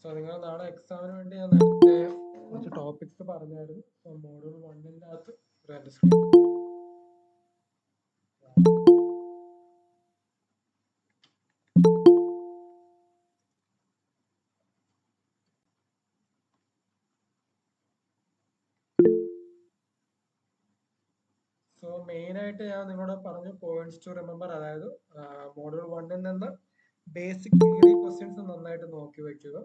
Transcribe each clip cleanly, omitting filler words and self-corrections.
So നിങ്ങൾ നാളെ എക്സാമിന് വേണ്ടി ഞാൻ നേരത്തെ കുറച്ച് ടോപ്പിക്സ് പറഞ്ഞായിരുന്നു. സോ മോഡ്യൂൾ 1ന്റെ അകത്ത് സോ മെയിൻ ആയിട്ട് ഞാൻ നിങ്ങളോട് പറഞ്ഞു പോയിന്റ്സ് ടു റിമെമ്പർ. അതായത് മോഡ്യൂൾ 1ൽ നിന്ന് ബേസിക് തിയറി ക്വസ്റ്റ്യൻസ് നന്നായിട്ട് നോക്കി വെക്കുക.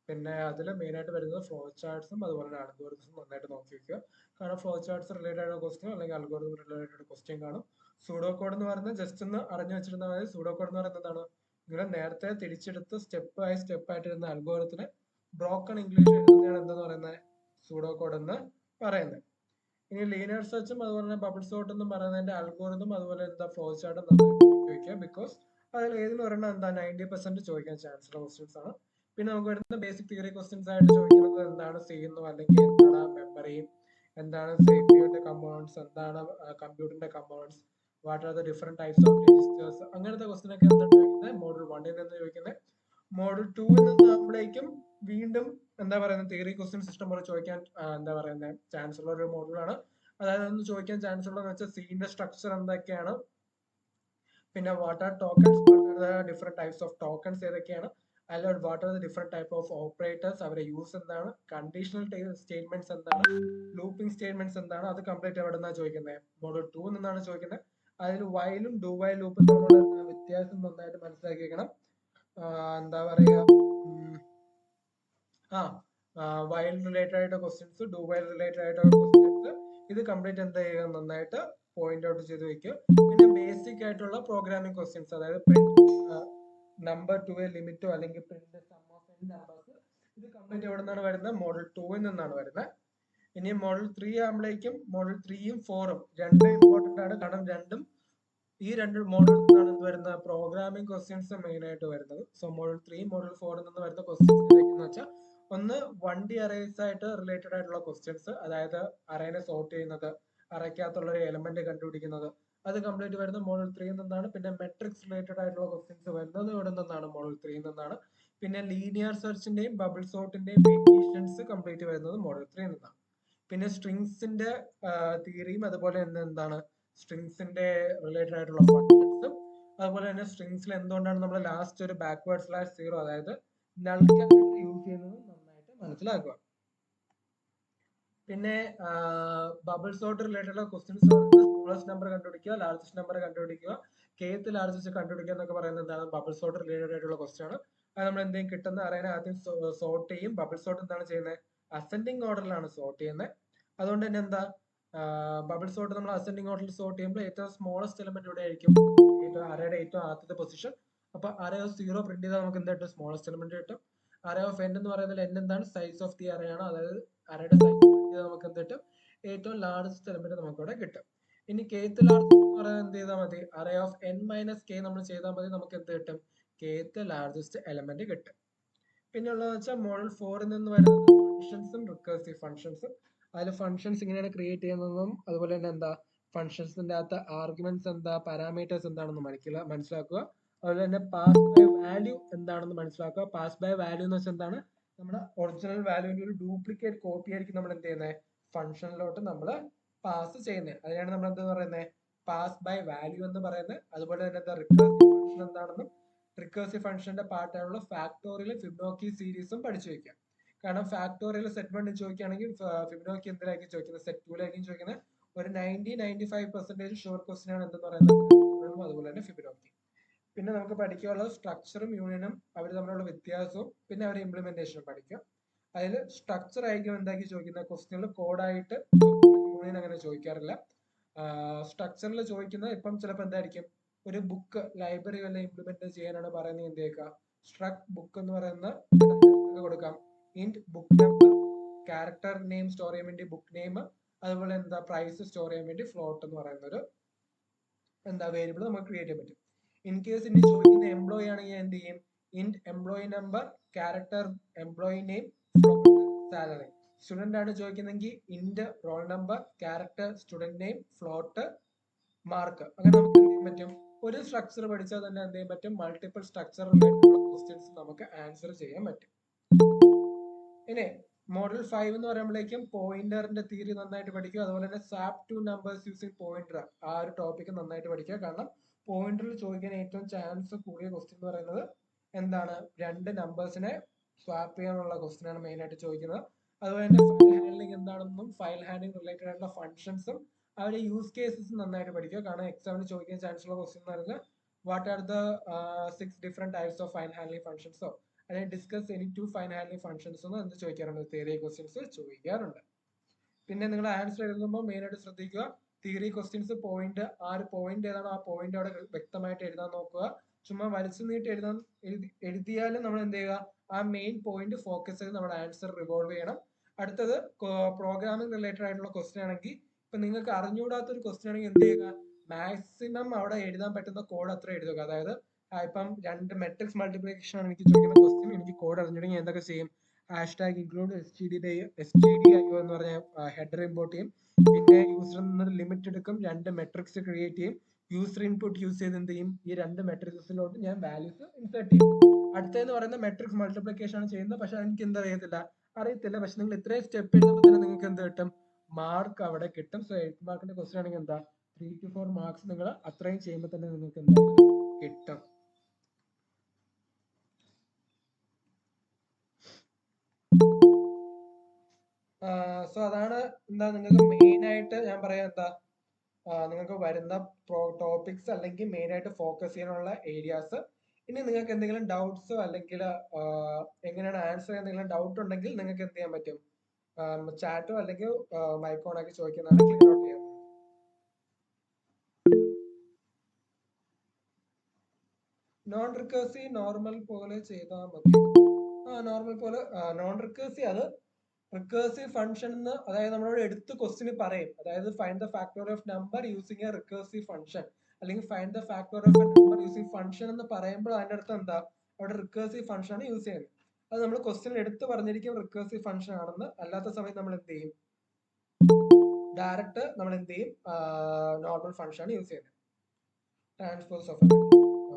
പിന്നെ അതിൽ മെയിൻ ആയിട്ട് വരുന്നത് ഫ്ലോ ചാർട്ട്സും അതുപോലെ തന്നെ അൽഗോരിതംസും നന്നായിട്ട് നോക്കി വെക്കുക. കാരണം ഫ്ലോ ചാർട്ട്സ് റിലേറ്റഡ് ആയിട്ടുള്ള ക്വസ്റ്റ്യൻ അല്ലെങ്കിൽ അൽഗോരിതം റിലേറ്റഡ് ആയിട്ടുള്ള ക്വസ്റ്റ്യൻ കാണും. സൂഡോ കോഡ് എന്ന് പറയുന്നത് ജസ്റ്റ് ഒന്ന് അറിഞ്ഞു വെച്ചിരുന്നാൽ മതി. സൂഡോ കോഡ് എന്ന് പറയുന്നത് എന്താണ്? നിങ്ങൾ നേരത്തെ തിരിച്ചെടുത്ത് സ്റ്റെപ്പ് ആയിട്ട് ഇരുന്ന അൽഗോരിതത്തിന് ബ്രോക്കൺ ഇംഗ്ലീഷ് എഴുതുന്നതാണ് എന്തെന്ന് പറയുന്നത് സൂഡോ കോഡ് എന്ന് പറയുന്നത്. ഇനി ലീനിയർ സെർച്ചും അതുപോലെ തന്നെ ബബിൾ സോർട്ട് എന്നും പറയുന്നതിന്റെ അൽഗോരിതം അതുപോലെ എന്താ ഫ്ലോ ചാർട്ടും നന്നായിട്ട് നോക്കി വെക്കുക. ബിക്കോസ് അതിൽ ഏതിലും ഒരെണ്ണം എന്താ 90% ചോദിക്കാൻ ചാൻസ് ഉള്ള ക്വസ്റ്റ്യൻസ് ആണ്. പിന്നെ നമുക്ക് വരുന്ന ബേസിക് തിയറി ക്വസ്റ്റ്യൻസ് ആയിട്ട് ചോദിക്കുന്നത് എന്താണ് ചെയ്യുന്നു, അല്ലെങ്കിൽ എന്താണ് മെമ്മറി, എന്താണ് സിപിയുവിന്റെ കമ്പോണൻസ്, എന്താണ് കമ്പ്യൂട്ടറിന്റെ components, what are the different types of registers, അങ്ങനത്തെ ക്വസ്റ്റ്യൻ ഒക്കെ എന്താണ് ചോദിക്കുന്നത് മോഡ്യൂൾ 1ൽ നിന്ന് ചോദിക്കുന്നത്. മോഡ്യൂൾ 2ൽ നിന്ന് ആകുമ്പോഴേക്കും വീണ്ടും എന്താ പറയുന്നത് തിയറി ക്വസ്റ്റ്യൻ സിസ്റ്റം പോലെ ചോദിക്കാൻ എന്താ പറയുന്നത് ചാൻസ് ഉള്ള ഒരു മോഡ്യൂളാണ്. അതായത് ഒന്ന് ചോദിക്കാൻ ചാൻസ് ഉള്ളതെന്ന് വെച്ചാൽ സീന്റെ സ്ട്രക്ചർ എന്തൊക്കെയാണ്, പിന്നെ what are tokens, what are the different types of tokens ഏതൊക്കെയാണ്, അല്ലെങ്കിൽ what are the different type of operators, അവരുടെ യൂസ് എന്താണ്, കണ്ടീഷണൽ സ്റ്റേറ്റ്മെന്റ്സ് എന്താണ്, ലൂപ്പിംഗ് സ്റ്റേറ്റ്മെന്റ്സ് എന്താണ്, അത് കംപ്ലീറ്റ് എവിടെ നിന്നാണ് ചോദിക്കുന്നത് മോഡ്യൂൾ 2 നിന്നാണ് ചോദിക്കുന്നത്. അതിൽ വൈലും ഡു വൈൽ ലൂപ്പും തമ്മിലുള്ള വ്യത്യാസം നന്നായിട്ട് മനസ്സിലാക്കി വെക്കണം. എന്താ പറയുക, വൈൽ റിലേറ്റഡ് ആയിട്ട് ക്വസ്റ്റ്യൻസ്, ഡു വൈൽ റിലേറ്റഡ് ആയിട്ടുള്ള ക്വസ്റ്റ്യൻസ്, ഇത് കംപ്ലീറ്റ് എന്താ ചെയ്യുക നന്നായിട്ട് പോയിന്റ് ഔട്ട് ചെയ്ത് വെക്കുക. പിന്നെ ബേസിക് ആയിട്ടുള്ള പ്രോഗ്രാമിംഗ് ക്വസ്റ്റ്യൻസ്, അതായത് നമ്പർ ടു എ ലിമിറ്റോ അല്ലെങ്കിൽ print sum of n numbers, ഇത് കംപ്ലീറ്റ് എവിടെ നിന്നാണ് വരുന്നത് മോഡൽ 2ൽ നിന്നാണ് വരുന്നത്. ഇനി മോഡൽ 3 ആകുമ്പോഴേക്കും മോഡൽ 3യും 4ഉം രണ്ടും ഇമ്പോർട്ടന്റ് ആണ്. കാരണം ഈ രണ്ട് മോഡലിൽ നിന്നാണ് എന്ത് വരുന്നത് പ്രോഗ്രാമിംഗ് ക്വസ്റ്റ്യൻസ് മെയിൻ ആയിട്ട് വരുന്നത്. സോ മോഡൽ 3 മോഡൽ 4ൽ നിന്ന് വരുന്ന ക്വസ്റ്റ്യൻസ് എന്ന് വെച്ചാൽ ഒന്ന് 1D അറേസ് ആയിട്ട് റിലേറ്റഡ് ആയിട്ടുള്ള ക്വസ്റ്റ്യൻസ്, അതായത് അറേനെ സോർട്ട് ചെയ്യുന്നത്, അറയ്ക്കകത്തുള്ള ഒരു എലമെന്റ് കണ്ടുപിടിക്കുന്നത്, അത് കംപ്ലീറ്റ് വരുന്നത് മോഡൽ 3ൽ നിന്നാണ്. പിന്നെ മെട്രിക്സ് റിലേറ്റഡ് ആയിട്ടുള്ള ക്വസ്റ്റ്യൻസ് വരുന്നത് ഇവിടെ നിന്നാണ് മോഡൽ 3ൽ നിന്നാണ്. പിന്നെ ലീനിയർ സെർച്ചിന്റെയും ബബിൾ സോർട്ടിന്റെയും ഡെഫിനിഷൻസ് കംപ്ലീറ്റ് വരുന്നത് മോഡൽ 3ൽ നിന്നാണ്. പിന്നെ സ്ട്രിങ്സിന്റെ തിയറിയും അതുപോലെ തന്നെ എന്താണ് സ്ട്രിങ്സിന്റെ റിലേറ്റഡ് ആയിട്ടുള്ള ഫങ്ഷൻസും, അതുപോലെ തന്നെ സ്ട്രിങ്സിൽ എന്തുകൊണ്ടാണ് നമ്മൾ ലാസ്റ്റ് ഒരു ബാക്ക്വേർഡ് സ്ലാഷ് 0 അതായത് നൾ ക്യാരക്ടർ യൂസ് ചെയ്യുന്നത് നന്നായിട്ട് മനസ്സിലാക്കുക. പിന്നെ bubble sort related questions smallest number കണ്ടുപിടിക്കുക, ലാർജസ്റ്റ് നമ്പർ കണ്ടുപിടിക്കുക, കേത്ത് ലാർജസ്റ്റ് കണ്ടുപിടിക്കുക എന്നൊക്കെ പറയുന്നത് എന്താണ് ബബിൾ സോർട്ട് റിലേറ്റഡ് ആയിട്ടുള്ള ക്വസ്റ്റ്യൻ ആണ്. അത് നമ്മൾ എന്തെങ്കിലും കിട്ടുന്ന അറിയാൻ ആദ്യം സോർട്ട് ചെയ്യും. ബബിൾ സോർട്ട് എന്താണ് ചെയ്യുന്നത് അസെൻഡിങ് ഓർഡറിലാണ് സോർട്ട് ചെയ്യുന്നത്. അതുകൊണ്ട് തന്നെ എന്താ ബബിൾ സോർട്ട് നമ്മൾ അസെൻഡിങ് ഓർഡറിൽ സോർട്ട് ചെയ്യുമ്പോൾ ഏറ്റവും സ്മോളസ്റ്റ് എലമെന്റ് ഇവിടെ ആയിരിക്കും അറയുടെ ഏറ്റവും ആദ്യത്തെ പൊസിഷൻ. അപ്പൊ അറേ ഓഫ് 0 പ്രിന്റ് ചെയ്താൽ നമുക്ക് എന്താ കിട്ടും സ്മോളസ്റ്റ് എലമെന്റ് കിട്ടും. അറേ ഓഫ് n എന്ന് പറയുന്നത് n എന്താണ് സൈസ് ഓഫ് ദി അറേ ആണ്, അതായത് അറയുടെ സൈസ് നമുക്ക് എന്ത് കിട്ടും ഏറ്റവും ലാർജസ്റ്റ് എലമെന്റ് നമുക്ക് ഇവിടെ കിട്ടും. ഇനി kth ലാർജസ്റ്റ് എന്ന് പറയുന്നത് എന്ത് ചെയ്താൽ മതി array of n minus k നമ്മൾ ചെയ്താൽ മതി, നമുക്ക് എന്ത് കിട്ടും kth ലാർജസ്റ്റ് എലമെന്റ് കിട്ടും. പിന്നെ ഉള്ളതെന്ന് വെച്ചാൽ മോഡൽ 4ൽ നിന്ന് വരുന്നത് ഫങ്ഷൻസും റിക്കേഴ്സീവ് ഫങ്ഷൻസും. അതിൽ ഫങ്ഷൻസ് ഇങ്ങനെയാണ് ക്രിയേറ്റ് ചെയ്യുന്നതും അതുപോലെ തന്നെ എന്താ ഫങ്ഷൻസിന്റെ അകത്ത് ആർഗ്യുമെന്റ്സ് എന്താ പാരാമീറ്റേഴ്സ് എന്താണെന്ന് മനസ്സിലാക്കുക. അതുപോലെ തന്നെ പാസ് ബൈ വാല്യൂ എന്താണെന്ന് മനസ്സിലാക്കുക. പാസ് ബൈ വാല്യൂ എന്ന് വെച്ചാൽ എന്താണ് നമ്മുടെ ഒറിജിനൽ വാല്യൂവിന്റെ ഒരു ഡ്യൂപ്ലിക്കേറ്റ് കോപ്പി ആയിരിക്കും നമ്മൾ എന്ത് ചെയ്യുന്നത് ഫംഗ്ഷനിലോട്ട് നമ്മൾ പാസ് ചെയ്യുന്നത്. അതിനാണ് നമ്മൾ എന്താ പറയുന്നത് പാസ് ബൈ വാല്യൂ എന്ന് പറയുന്നത്. അതുപോലെ തന്നെ എന്താ റിക്കേഴ്സീവ് ഫംഗ്ഷൻ എന്താണെന്നും റിക്കേഴ്സീവ് ഫംഗ്ഷന്റെ പാർട്ടായുള്ള ഫാക്ടോറിയലും ഫിബൊനാച്ചി സീരീസും പഠിച്ചു വെക്കാം. കാരണം ഫാക്ടോറിയൽ സെറ്റ് 1 ചോദിക്കുകയാണെങ്കിൽ ഫിബൊനാച്ചി എന്തിലായിരിക്കും ചോദിക്കുന്നത് സെറ്റ് 2ലായിരിക്കും ചോദിക്കുന്നത്. ഒരു 90-95% ഷുവർ ക്വസ്റ്റ്യൻ ആണ് എന്തെന്ന് പറയുന്നത് അതുപോലെ തന്നെ ഫിബൊനാച്ചി. പിന്നെ നമുക്ക് പഠിക്കാനുള്ള സ്ട്രക്ചറും യൂണിയനും അവർ തമ്മിലുള്ള വ്യത്യാസവും പിന്നെ അവരുടെ ഇംപ്ലിമെന്റേഷനും പഠിക്കാം. അതിൽ സ്ട്രക്ചർ ആയിരിക്കും എന്താക്കി ചോദിക്കുന്നത് ക്വസ്റ്റ്യനിൽ കോഡായിട്ട്, യൂണിയൻ അങ്ങനെ ചോദിക്കാറില്ല. സ്ട്രക്ചറിൽ ചോദിക്കുന്നത് ഇപ്പം ചിലപ്പോൾ എന്തായിരിക്കും ഒരു ബുക്ക് ലൈബ്രറി വല്ല ഇംപ്ലിമെന്റ് ചെയ്യാനാണ് പറയുന്നത് എന്തേക്കുക സ്ട്രക്ട് ബുക്ക് എന്ന് പറയുന്ന കൊടുക്കാം. Int book number, character name store ചെയ്യാൻ വേണ്ടി ബുക്ക് നെയിം, അതുപോലെ എന്താ പ്രൈസ് സ്റ്റോർ ചെയ്യാൻ വേണ്ടി ഫ്ലോട്ട് എന്ന് പറയുന്ന ഒരു എന്താ വേരിയബിൾ നമുക്ക് ക്രിയേറ്റ് ചെയ്യാൻ പറ്റും. ഇൻ കേസ് ഇനി ചോദിക്കുന്ന എംപ്ലോയി ആണെങ്കിൽ എന്ത് ചെയ്യും int employee number, character employee name, float salary. Student ആണ് ചോദിക്കുന്നെങ്കിൽ int roll number, character student name, float mark. അങ്ങനെ നമുക്ക് എന്ത് ചെയ്യാൻ പറ്റും ഒരു സ്ട്രക്ചർ പഠിച്ചാൽ തന്നെ എന്ത് ചെയ്യാൻ പറ്റും മൾട്ടിപ്പിൾ സ്ട്രക്ചർ റിലേറ്റഡ് ക്വസ്റ്റ്യൻസ് നമുക്ക് ആൻസർ ചെയ്യാൻ പറ്റും. ഇനി മോഡൽ 5 എന്ന് പറയുമ്പോഴേക്കും പോയിന്ററിന്റെ തിയറി നന്നായിട്ട് പഠിക്കുക. അതുപോലെ തന്നെ swap to numbers using pointer, ആ ഒരു ടോപ്പിക് നന്നായിട്ട് പഠിക്കുക. കാരണം പോയിന്ററിൽ ചോദിക്കാൻ ഏറ്റവും ചാൻസ് കൂടിയ ക്വസ്റ്റ്യൻ എന്ന് പറയുന്നത് എന്താണ്, രണ്ട് നമ്പേഴ്സിനെ സ്വാപ്പ് ചെയ്യാനുള്ള ക്വസ്റ്റ്യൻ ആണ് മെയിൻ ആയിട്ട് ചോദിക്കുന്നത്. അതുപോലെ തന്നെ ഫയൽ ഹാൻഡ്ലിംഗ് എന്താണെന്നും ഫയൽ ഹാൻഡ്ലിംഗ് റിലേറ്റഡ് ആയിട്ടുള്ള ഫംഗ്ഷൻസും അവരുടെ യൂസ് കേസസ് നന്നായിട്ട് പഠിക്കുക. കാരണം എക്സാമിന് ചോദിക്കാൻ ചാൻസ് ഉള്ള ക്വസ്റ്റ്യൻ എന്ന് പറയുന്നത് what are the 6 different types of file handling ഫംഗ്ഷൻസോ അല്ലെങ്കിൽ discuss any two file handling functions എന്ന് എന്ത് ചോദിക്കാറുണ്ട്, തിയറി ക്വസ്റ്റ്യൻസ് ചോദിക്കാറുണ്ട്. പിന്നെ നിങ്ങൾ ആൻസർ എഴുതുമ്പോൾ മെയിൻ ആയിട്ട് ശ്രദ്ധിക്കുക, തിയറി ക്വസ്റ്റ്യൻസ് പോയിന്റ്, ആ ഒരു പോയിന്റ് ഏതാണോ ആ പോയിന്റ് അവിടെ വ്യക്തമായിട്ട് എഴുതാൻ നോക്കുക. ചുമ്മാ വലിച്ചു നീട്ടി എഴുതിയാലും നമ്മൾ എന്ത് ചെയ്യുക, ആ മെയിൻ പോയിന്റ് ഫോക്കസ് ചെയ്ത് നമ്മുടെ ആൻസർ റിവോൾവ് ചെയ്യണം. അടുത്തത് പ്രോഗ്രാമിംഗ് റിലേറ്റഡ് ആയിട്ടുള്ള ക്വസ്റ്റ്യൻ ആണെങ്കിൽ, ഇപ്പൊ നിങ്ങൾക്ക് അറിഞ്ഞുകൂടാത്ത ഒരു ക്വസ്റ്റ്യൻ ആണെങ്കിൽ എന്ത് ചെയ്യുക, മാക്സിമം അവിടെ എഴുതാൻ പറ്റുന്ന കോഡ് അത്ര എഴുതുക. അതായത് ഇപ്പം രണ്ട് മെട്രിക്സ് മൾട്ടിപ്ലിക്കേഷൻ ആണ് എനിക്ക് ചോദിക്കുന്ന ക്വസ്റ്റ്യൻ, എനിക്ക് കോഡ് അറിഞ്ഞിട്ടുണ്ടെങ്കിൽ എന്തൊക്കെ ചെയ്യും, ഹാഷ്ടാഗ് ഇൻക്ലൂഡ് STDIO എന്ന് പറഞ്ഞ ഹെഡർ ഇമ്പോർട്ട് ചെയ്യും. പിന്നെ യൂസറിൽ നിന്ന് ലിമിറ്റ് എടുക്കും, രണ്ട് മെട്രിക്സ് ക്രിയേറ്റ് ചെയ്യും, യൂസർ ഇൻപുട്ട് യൂസ് ചെയ്ത് എന്ത് ചെയ്യും, ഈ രണ്ട് മെട്രിക്സിലോട്ട് ഞാൻ വാല്യൂസ് ഇൻസേർട്ട് ചെയ്യും. അടുത്തതെന്ന് പറയുന്ന മെട്രിക്സ് മൾട്ടിപ്ലിക്കേഷൻ ആണ് ചെയ്യുന്നത്. പക്ഷെ എനിക്ക് എന്താ അറിയത്തില്ല. പക്ഷെ നിങ്ങൾ ഇത്രയും സ്റ്റെപ്പ് എഴുതുമ്പോൾ തന്നെ നിങ്ങൾക്ക് എന്ത് കിട്ടും, മാർക്ക് അവിടെ കിട്ടും. സോ 8 മാർക്കിന്റെ ക്വസ്റ്റ്യൻ ആണെങ്കിൽ എന്താ 3 to 4 മാർക്സ് നിങ്ങൾ അത്രയും ചെയ്യുമ്പോൾ തന്നെ നിങ്ങൾക്ക് എന്തായാലും കിട്ടും. സോ അതാണ് എന്താ നിങ്ങൾക്ക് മെയിൻ ആയിട്ട് ഞാൻ പറയാം, എന്താ നിങ്ങൾക്ക് വരുന്ന ടോപ്പിക്സ് അല്ലെങ്കിൽ മെയിൻ ആയിട്ട് ഫോക്കസ് ചെയ്യാനുള്ള ഏരിയാസ്. ഇനി നിങ്ങൾക്ക് എന്തെങ്കിലും ഡൗട്ട്സോ അല്ലെങ്കിൽ എങ്ങനെയാണ് ആൻസർ ചെയ്യാൻ എന്തെങ്കിലും ഡൗട്ട് ഉണ്ടെങ്കിൽ നിങ്ങൾക്ക് എന്ത് ചെയ്യാൻ പറ്റും, ചാറ്റോ അല്ലെങ്കിൽ മൈക്ക് ഓൺ ആക്കി ചോദിക്കുന്നതാണ്, ക്ലിയർ ഔട്ട് ചെയ്യാൻ. നോൺ റിക്കേഴ്സീവ് നോർമൽ പോലെ ചെയ്താൽ മതി. നോർമൽ പോലെ നോൺ റിക്കേഴ്സീവ്, അത് റിക്കേഴ്സീവ് ഫംഗ്ഷൻ എന്ന്, അതായത് നമ്മളോട് എടുത്ത് ക്വസ്റ്റിന് പറയും, അതായത് find the factor of number using a recursive function, അല്ലെങ്കിൽ find the factor of a number using function എന്ന് പറയുമ്പോൾ അതിന്റെ അർത്ഥം എന്താ, അവിടെ റിക്കേഴ്സീവ് ഫംഗ്ഷൻ ആണ് യൂസ് ചെയ്യുന്നത്. അത് നമ്മൾ ക്വസ്റ്റ്യൻ എടുത്ത് പറഞ്ഞിരിക്കും റിക്കേഴ്സീവ് ഫംഗ്ഷൻ ആണെന്ന്. അല്ലാത്ത സമയത്ത് നമ്മൾ എന്ത് ചെയ്യും, ഡയറക്റ്റ് നമ്മൾ എന്ത് ചെയ്യും, നോർമൽ ഫംഗ്ഷൻ ആണ് യൂസ് ചെയ്യുന്നത്. Transpose of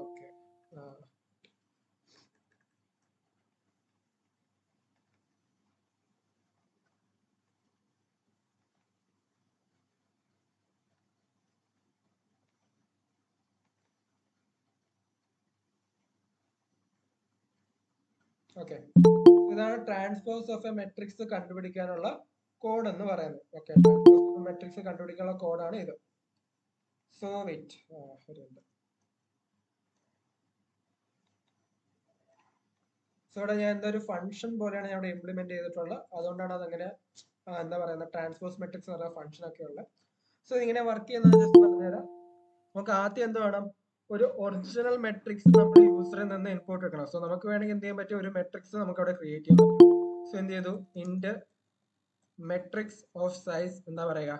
okay. ഓക്കെ, ഇതാണ് ട്രാൻസ്പോസ് ഓഫ് എ മെട്രിക്സ് കണ്ടുപിടിക്കാനുള്ള കോഡ് എന്ന് പറയുന്നത്. Okay, transpose of A matrix കണ്ടുപിടിക്കാനുള്ള കോഡാണ് ഇത്. സോ വെയിറ്റ്, സോ ഇവിടെ ഞാൻ എന്താ ഒരു ഫംഗ്ഷൻ പോലെയാണ് ഞാൻ ഇവിടെ ഇംപ്ലിമെന്റ് ചെയ്തിട്ടുള്ളത്. അതുകൊണ്ടാണ് അതങ്ങനെ എന്താ പറയുന്നത് ട്രാൻസ്പോസ് മെട്രിക്സ് എന്ന് പറയുന്ന ഫംഗ്ഷൻ ഒക്കെ ഉള്ളത്. സോ ഇങ്ങനെ വർക്ക് ചെയ്യുന്നത് ജസ്റ്റ് പറഞ്ഞുതരാം. നമുക്ക് ആദ്യം എന്ത് വേണം, ഒരു ഒറിജിനൽ മെട്രിക്സ് നമ്മൾ യൂസറിൽ നിന്ന് ഇൻപുട്ട് എടുക്കണം. സോ നമുക്ക് വേണമെങ്കിൽ എന്ത് ചെയ്യാൻ പറ്റും, ഒരു മെട്രിക്സ് നമുക്ക് അവിടെ ക്രിയേറ്റ് ചെയ്യാൻ പറ്റും. സോ എന്ത് ചെയ്തു, ഇന്റ് മെട്രിക്സ് ഓഫ് സൈസ് എന്താ പറയുക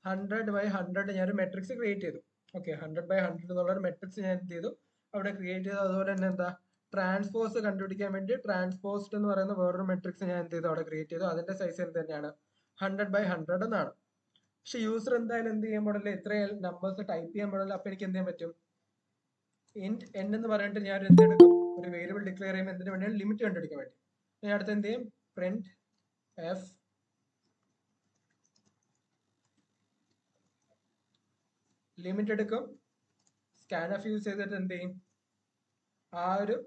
100/100 ഞാൻ ഒരു മെട്രിക്സ് ക്രിയേറ്റ് ചെയ്തു. ഓക്കെ, 100/100 എന്നുള്ള ഒരു മെട്രിക്സ് ഞാൻ എന്ത് ചെയ്തു അവിടെ ക്രിയേറ്റ് ചെയ്തു. അതുപോലെ തന്നെ എന്താ ട്രാൻസ്പോസ് കണ്ടുപിടിക്കാൻ വേണ്ടി ട്രാൻസ്പോസ്ഡ് എന്ന് പറയുന്ന വേറൊരു മെട്രിക്സ് ഞാൻ എന്ത് ചെയ്തു അവിടെ ക്രിയേറ്റ് ചെയ്തു. അതിന്റെ സൈസ് എന്ത് തന്നെയാണ് 100/100 എന്നാണ്. പക്ഷെ യൂസർ എന്തായാലും എന്ത് ചെയ്യാൻ പാടില്ല, ഇത്രയും നമ്പേഴ്സ് ടൈപ്പ് ചെയ്യാൻ പാടില്ല. അപ്പൊ എനിക്ക് എന്ത് ചെയ്യാൻ പറ്റും, ഇന്റ് n എന്ന് പറഞ്ഞിട്ട് ഞാൻ എന്തെടുക്കും, ഒരു വേരിയബിൾ ഡിക്ലെയർ ചെയ്യുമ്പോൾ എന്തിനു വേണ്ടിയാണ്, ലിമിറ്റ് കണ്ടുപിടിക്കാൻ വേണ്ടി. ഞാൻ അടുത്ത് എന്ത് ചെയ്യും, പ്രിന്റ് എഫ് ലിമിറ്റ് എടുക്കും. സ്കാൻഎഫ് യൂസ് ചെയ്തിട്ട് എന്ത് ചെയ്യും, ആ ഒരു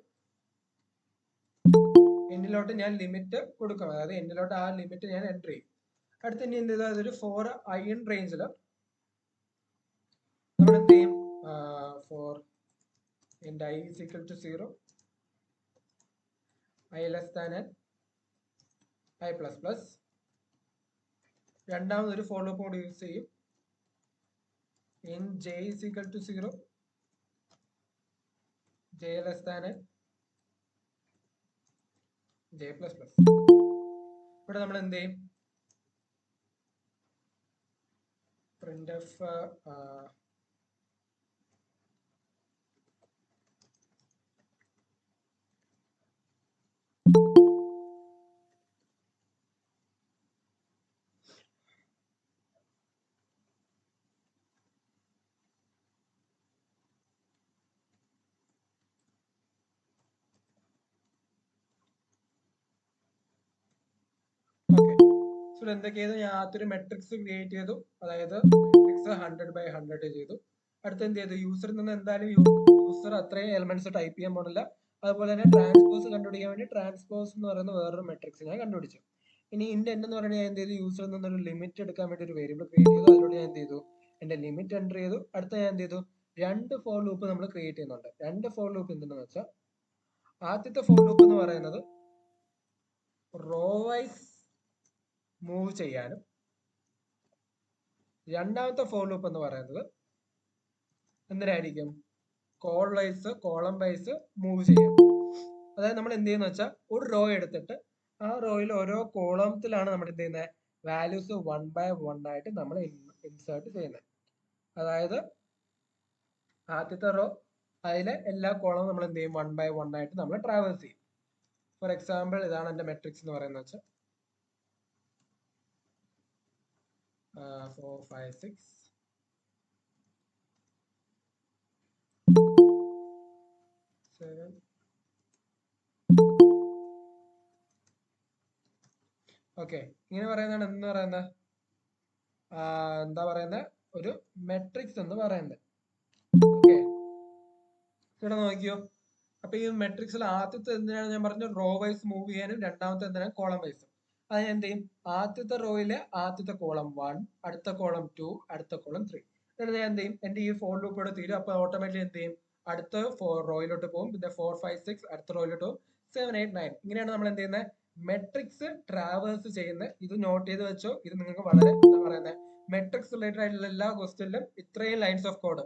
എന്നിലോട്ട് ഞാൻ ലിമിറ്റ് കൊടുക്കും. അതായത് എന്നിലോട്ട് ആ ലിമിറ്റ് ഞാൻ എൻ്റർ ചെയ്യും. അടുത്ത് ഇനി എന്ത് ചെയ്താൽ അതൊരു 4 iN റേഞ്ചിൽ നമ്മൾ എന്ത് ചെയ്യും, ഫോർ ഇൻഡ് I is equal to 0, I less than n, I plus plus. രണ്ടാമതൊരു ഫോളോ കോഡ് യൂസ് ചെയ്യും, in j is equal to 0, j less than n, j plus plus. ഇവിടെ നമ്മൾ എന്ത് ചെയ്യും, printf സോ എന്തൊക്കെ ചെയ്തു, ഞാൻ ആദ്യൊരു മെട്രിക്സ് ക്രിയേറ്റ് ചെയ്തു, അതായത് മെട്രിക്സ് 100/100 ചെയ്തു. അടുത്ത് എന്ത് ചെയ്തു, യൂസറിൽ നിന്ന് എന്തായാലും യൂസർ അത്രയും എലമെന്റ്സ് ടൈപ്പ് ചെയ്യാൻ പോണില്ല. അതുപോലെ തന്നെ ട്രാൻസ്പോസ് കണ്ടുപിടിക്കാൻ വേണ്ടി ട്രാൻസ്പോസ് എന്ന് പറയുന്ന വേറൊരു മെട്രിക്സ് ഞാൻ കണ്ടുപിടിച്ചു. ഇനി ഇന്റെ എന്ന് പറഞ്ഞാൽ ഞാൻ എന്ത് ചെയ്തു, യൂസറിൽ നിന്നൊരു ലിമിറ്റ് എടുക്കാൻ വേണ്ടി ഒരു വേരിയബിൾ ക്രിയേറ്റ് ചെയ്തു. അതിലൂടെ ഞാൻ എന്ത് ചെയ്തു, എന്റെ ലിമിറ്റ് എൻ്റർ ചെയ്തു. അടുത്ത ഞാൻ എന്ത് ചെയ്തു, 2 ഫോർ ലൂപ്പ് നമ്മൾ ക്രിയേറ്റ് ചെയ്യുന്നുണ്ട്. 2 ഫോർ ലൂപ്പ് എന്തെന്ന് വെച്ചാൽ, ആദ്യത്തെ ഫോർ ലൂപ്പ് എന്ന് പറയുന്നത് റോ വൈസ് മൂവ് ചെയ്യാനും, രണ്ടാമത്തെ ഫോർ ലൂപ്പ് എന്ന് പറയുന്നത് എന്തിനായിരിക്കും, കോളം വൈസ് മൂവ് ചെയ്യാം. അതായത് നമ്മൾ എന്ത് ചെയ്യുന്ന വെച്ചാൽ, ഒരു റോ എടുത്തിട്ട് ആ റോയിൽ ഓരോ കോളത്തിലാണ് നമ്മൾ എന്ത് ചെയ്യുന്നത്, വാല്യൂസ് 1/1 ആയിട്ട് നമ്മൾ ഇൻസേർട്ട് ചെയ്യുന്നത്. അതായത് ആദ്യത്തെ റോ, അതിലെ എല്ലാ കോളവും നമ്മൾ എന്ത് ചെയ്യും, 1/1 ആയിട്ട് നമ്മൾ ട്രാവേഴ്സ് ചെയ്യും. ഫോർ എക്സാമ്പിൾ ഇതാണ് എന്റെ മെട്രിക്സ് എന്ന് പറയുന്നത് വെച്ചാൽ 4 5 6 7. ഓക്കെ, ഇങ്ങനെ പറയുന്നതാണ് എന്ന് പറയുന്നത്, എന്താ പറയുന്നത്, ഒരു മെട്രിക്സ് എന്ന് പറയുന്നത്. ഓക്കെ, ഇവിടെ നോക്കിയോ. അപ്പൊ ഈ മെട്രിക്സിൽ ആദ്യത്തെ എന്തിനാണ് ഞാൻ പറഞ്ഞു, റോ വൈസ് മൂവ് ചെയ്യാനും, രണ്ടാമത്തെ എന്തിനാണ്, കോളം വൈസ്. അത് ഞാൻ എന്ത് ചെയ്യും, ആദ്യത്തെ റോയിലെ ആദ്യത്തെ കോളം 1, അടുത്ത കോളം 2, അടുത്ത കോളം 3. എന്നിട്ട് ഞാൻ എന്ത് ചെയ്യും, എന്റെ ഈ ഫോർ ലൂപ്പ് ഇവിടെ തീരും. അപ്പൊ ഓട്ടോമാറ്റിക്കലി എന്ത് ചെയ്യും, അടുത്ത റോയിലോട്ട് പോകും, പിന്നെ 4 5 6 അടുത്ത റോയിലോട്ട് പോകും, 7 8 9. ഇങ്ങനെയാണ് നമ്മൾ എന്ത് ചെയ്യുന്നത്, മെട്രിക്സ് ട്രാവേഴ്സ് ചെയ്യുന്നത്. ഇത് നോട്ട് ചെയ്ത് വെച്ചോ, ഇത് നിങ്ങൾക്ക് വളരെ എന്താ പറയുന്നത്, മെട്രിക്സ് റിലേറ്റഡ് ആയിട്ടുള്ള എല്ലാ ക്വസ്റ്റ്യനിലും ഇത്രയും ലൈൻസ് ഓഫ് കോഡ്,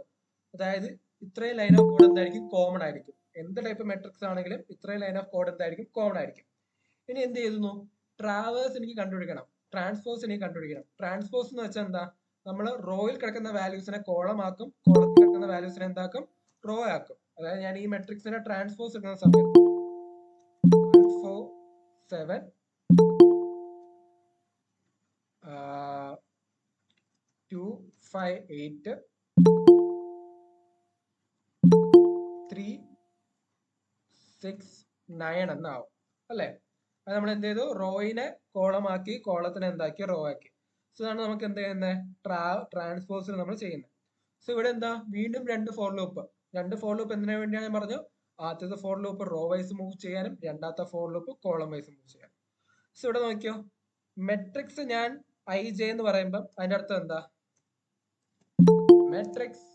അതായത് ഇത്രയും ലൈൻ ഓഫ് കോഡ് എന്തായിരിക്കും, കോമൺ ആയിരിക്കും. എന്ത് ടൈപ്പ് മെട്രിക്സ് ആണെങ്കിലും ഇത്രയും ലൈൻ ഓഫ് കോഡ് എന്തായിരിക്കും, കോമൺ ആയിരിക്കും. ഇനി എന്ത് ചെയ്യുന്നു, ട്രാവേഴ്സ് എനിക്ക് കണ്ടുപിടിക്കണം, ട്രാൻസ്പോസ് എനിക്ക് കണ്ടുപിടിക്കണം. ട്രാൻസ്പോസ് എന്ന് വെച്ചാൽ എന്താ, നമ്മൾ റോയിൽ കിടക്കുന്ന വാല്യൂസിനെ കോളം ആക്കും, കോളത്തിൽ കിടക്കുന്ന വാല്യൂസിനെ എന്താക്കും, റോ ആക്കും. അതായത് ഞാൻ ഈ മെട്രിക്സിനെ ട്രാൻസ്പോസ് എടുക്കുന്ന സമയത്ത് 1 4 7 2 5 8 3 6 9 എന്നാവും അല്ലെ. അത് നമ്മൾ എന്ത് ചെയ്തു, റോയിനെ കോളമാക്കി, കോളത്തിനെ എന്താക്കി, റോ ആക്കി. സോ ആണ് നമുക്ക് എന്ത് ചെയ്യുന്നത്, ട്രാൻസ്പോസിൽ നമ്മൾ ചെയ്യുന്നത്. സോ ഇവിടെ എന്താ, വീണ്ടും രണ്ട് ഫോർ ലൂപ്പ് എന്തിനു വേണ്ടിയാണ് ഞാൻ പറഞ്ഞു, ആദ്യത്തെ for loop raw vice move ചെയ്യാനും, രണ്ടാമത്തെ for loop column vice move ചെയ്യാനും. സോ ഇവിടെ നോക്കിയോ, മെട്രിക്സ് ഞാൻ IJ എന്ന് പറയുമ്പോൾ അതിന്റെ അർത്ഥം എന്താ, മെട്രിക്സ്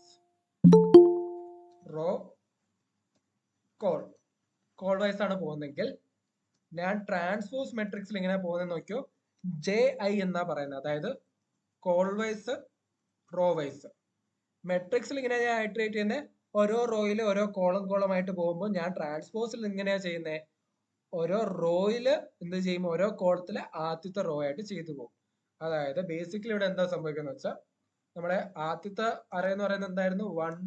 റോ കോൾ വൈസ് ആണ് പോകുന്നെങ്കിൽ, ഞാൻ ട്രാൻസ്പോസ് മെട്രിക്സിൽ ഇങ്ങനെ പോകുന്നത് നോക്കിയോ, JI എന്നാ പറയുന്നത്. അതായത് കോൾ വൈസ്, റോ വൈസ്. മെട്രിക്സിൽ ഇങ്ങനെ ഞാൻ ഐട്രേറ്റ് ചെയ്യുന്നത്, ഓരോ റോയില് ഓരോ കോളം ആയിട്ട് പോകുമ്പോൾ, ഞാൻ ട്രാൻസ്പോസിൽ ഇങ്ങനെയാ ചെയ്യുന്നത്, ഓരോ റോയില് എന്ത് ചെയ്യും, ഓരോ കോളത്തില് ആദ്യത്തെ റോ ആയിട്ട് ചെയ്തു പോകും. അതായത് ബേസിക്കലി ഇവിടെ എന്താ സംഭവിക്കുന്നത് വെച്ചാൽ, നമ്മുടെ ആദ്യത്തെ അറേ എന്ന് പറയുന്നത് എന്തായിരുന്നു, 1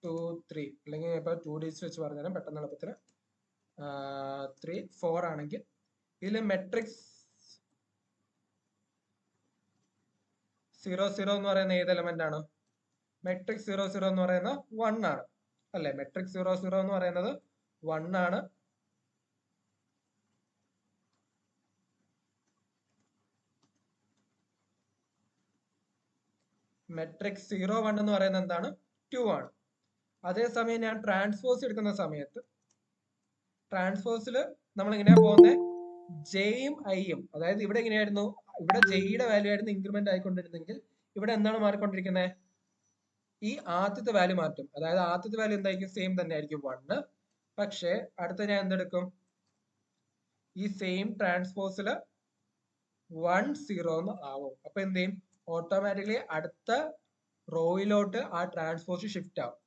2 3, അല്ലെങ്കിൽ ഇപ്പൊ 2 വെച്ച് പറഞ്ഞാലും പെട്ടെന്ന് എളുപ്പത്തിന് 3 4 ആണെങ്കിൽ, ഇതിൽ മെട്രിക്സ് 0 0 എന്ന് പറയുന്ന ഏത് എലമെന്റ് ആണ്, മെട്രിക്സ് 0 0 എന്ന് പറയുന്ന 1 ആണ് അല്ലെ. മെട്രിക്സ് 0 0 എന്ന് പറയുന്നത് 1 ആണ്. മെട്രിക്സ് 0 1 എന്ന് പറയുന്നത് എന്താണ്, 2 ആണ്. അതേസമയം ഞാൻ ട്രാൻസ്പോസ് എടുക്കുന്ന സമയത്ത്, ട്രാൻസ്പോസിൽ നമ്മൾ ഇങ്ങനെയാ പോകുന്നത്, ജെയും ഐയും, അതായത് ഇവിടെ എങ്ങനെയായിരുന്നു, ഇവിടെ ജെയുടെ വാല്യൂ ആയിരുന്നു ഇൻക്രിമെന്റ് ആയിക്കൊണ്ടിരുന്നെങ്കിൽ, ഇവിടെ എന്താണ് മാറിക്കൊണ്ടിരിക്കുന്നത്, ഈ ആദ്യത്തെ വാല്യൂ മാറ്റും. അതായത് ആദ്യത്തെ വാല്യൂ എന്തായിരിക്കും, സെയിം തന്നെ ആയിരിക്കും 1. പക്ഷെ അടുത്ത ഞാൻ എന്തെടുക്കും, ഈ സെയിം ട്രാൻസ്പോസിൽ 1 0 എന്ന് ആവും. അപ്പൊ എന്ത് ചെയ്യും, ഓട്ടോമാറ്റിക്കലി അടുത്ത റോയിലോട്ട് ആ ട്രാൻസ്പോസ് ഷിഫ്റ്റ് ആവും.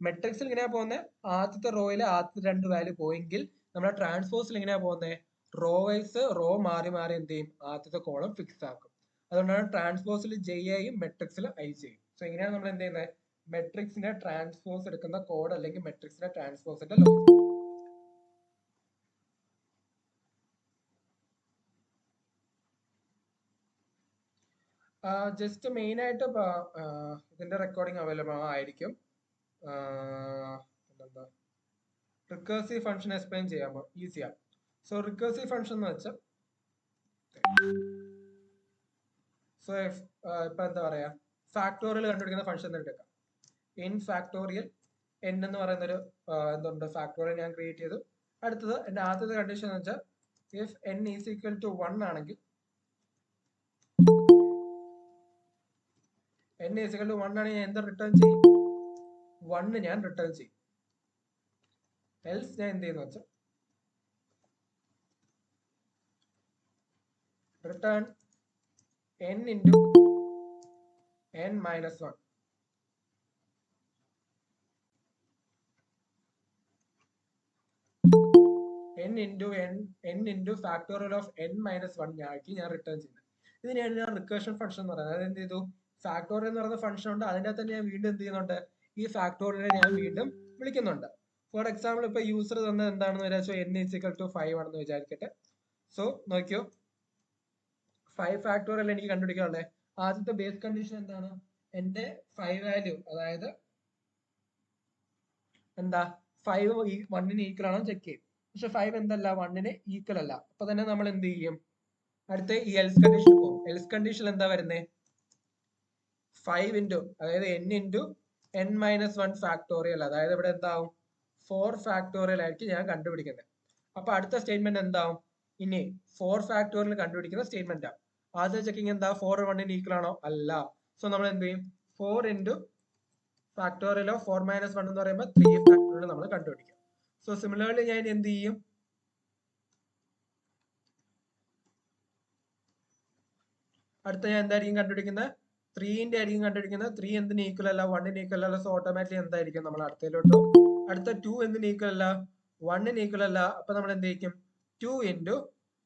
മെട്രിക്സിൽ ഇങ്ങനെയാ പോകുന്നത്, ആദ്യത്തെ റോയിലെ ആദ്യത്തെ 2 വാല്യൂ പോയെങ്കിൽ, നമ്മുടെ ട്രാൻസ്പോസിൽ ഇങ്ങനെയാ പോകുന്നത്, റോ വൈസ് റോ മാറി മാറി എന്ത് ചെയ്യും, ആദ്യത്തെ കോളം ഫിക്സ് ആക്കും. അതുകൊണ്ടാണ് ട്രാൻസ്പോസിൽ JIയും മെട്രിക്സിൽ IJയും. സോ ഇങ്ങനെയാണ് നമ്മൾ എന്ത് ചെയ്യുന്നത്, മെട്രിക്സിന്റെ ട്രാൻസ്പോസ് എടുക്കുന്ന കോഡ്, അല്ലെങ്കിൽ മെട്രിക്സിന്റെ ട്രാൻസ്പോസിന്റെ ലോജിക്. ജസ്റ്റ് മെയിൻ ആയിട്ട് ഇതിന്റെ റെക്കോർഡിംഗ് അവൈലബിൾ ആയിരിക്കും. എന്താ, റിക്കേഴ്സീവ് ഫംഗ്ഷൻ എക്സ്പ്ലെയിൻ ചെയ്യാമോ, ഈസിയാണ്. സോ റിക്കേഴ്സീവ് ഫംഗ്ഷൻ എന്ന് വെച്ചാൽ, സോ ഇപ്പൊ എന്താ പറയാ, ഫാക്ടോറിയൽ കണ്ടുപിടിക്കുന്ന ഫംഗ്ഷൻ എടുക്കാം. n ഫാക്ടോറിയൽ n എന്ന് പറയുന്ന ഒരു എന്തുണ്ട് ഫാക്ടോറിയൽ ഞാൻ ക്രിയേറ്റ് ചെയ്തു. അടുത്തത് എന്റെ ആദ്യത്തെ കണ്ടീഷൻ എന്ന് വെച്ചാൽ if n is equal to 1 ആണെങ്കിൽ n ഈസ് ഈക്വൽ ടു 1 ആണെങ്കിൽ ഞാൻ എന്ത് റിട്ടേൺ ചെയ്യും? 1 ഞാൻ റിട്ടേൺ ചെയ്യും. എൽസ് ഞാൻ എന്ത് ചെയ്യുന്നു വെച്ചാൽ return n into n minus 1. n into factorial of n minus 1 ഞാൻ റിട്ടേൺ ചെയ്യുന്നത്. ഇതിനെയാണ് ഞാൻ റിക്കേർഷൻ ഫംഗ്ഷൻ എന്ന് പറയുന്നത്. അതായത് എന്ത് ചെയ്തു, ഫാക്ടോറിയൽ എന്ന് പറയുന്ന ഫംഗ്ഷൻ ഉണ്ട്, അതിന്റെ തന്നെ ഞാൻ വീണ്ടും എന്ത് ചെയ്യുന്നുണ്ട്, ഈ ഫാക്ടോറിയലിനെ ഞാൻ വീണ്ടും വിളിക്കുന്നുണ്ട്. ഫോർ എക്സാമ്പിൾ ഇപ്പൊ യൂസർ തന്നത് എന്താണെന്ന് വിചാരിച്ചോ, n is equal to 5 ആണെന്ന് വിചാരിക്കട്ടെ. സോ നോക്കിയോ, 5 ഫാക്ടോറിയൽ എനിക്ക് കണ്ടുപിടിക്കാനുള്ളത്. ആദ്യത്തെ ബേസ് കണ്ടീഷൻ എന്താണ്, എന്റെ 5 വാല്യൂ അതായത് എന്താ 5 1ന് ഈക്വൽ ആണോ ചെക്ക് ചെയ്യും. പക്ഷെ 5 എന്തല്ല, 1ന് ഈക്വൽ അല്ല. അപ്പൊ തന്നെ നമ്മൾ എന്ത് ചെയ്യും, അടുത്ത ഈ എൽസ് കണ്ടീഷൻ പോകും. എൽസ് കണ്ടീഷൻ എന്താ വരുന്നത്, 5 ഇൻറ്റു അതായത് n into n minus 1 factorial, അതായത് ഇവിടെ എന്താവും 4 ഫാക്ടോറിയൽ ആയിരിക്കും ഞാൻ കണ്ടുപിടിക്കുന്നത്. അപ്പൊ അടുത്ത സ്റ്റേറ്റ്മെന്റ് എന്താവും, ഇനി 4 ഫാക്ടോറിയൽ കണ്ടുപിടിക്കുന്ന സ്റ്റേറ്റ്മെന്റ് ആണ്. ആദ്യ ചെക്കിങ് എന്താ, 4 1ന് ഈക്വൽ ആണോ, അല്ല. സോ നമ്മൾ എന്ത് ചെയ്യും, 4 ഇൻറ്റു ഫാക്ടോറിയൽ ഓഫ് 4 മൈനസ് 1 എന്ന് പറയുമ്പോൾ 3 ഫാക്ടോറിയൽ നമ്മൾ കണ്ടുപിടിക്കും. സോ സിമിലർലി ഞാൻ എന്ത് ചെയ്യും, അടുത്ത ഞാൻ എന്തായിരിക്കും കണ്ടുപിടിക്കുന്നത്, 3ന്റെ ആയിരിക്കും കണ്ടുപിടിക്കുന്നത്. 3 എന്തിന് ഈക്വൽ അല്ല, 1ന് ഈക്വൽ അല്ല. സോ ഓട്ടോമാറ്റിക്കലി എന്തായിരിക്കും, നമ്മൾ അടുത്തതിലോട്ട്. അടുത്ത 2 എന്തിന് ഈക്വൽ അല്ല, 1ന് ഈക്വൽ അല്ല. അപ്പൊ നമ്മൾ എന്ത് ചെയ്യും, 2 ഇൻറ്റു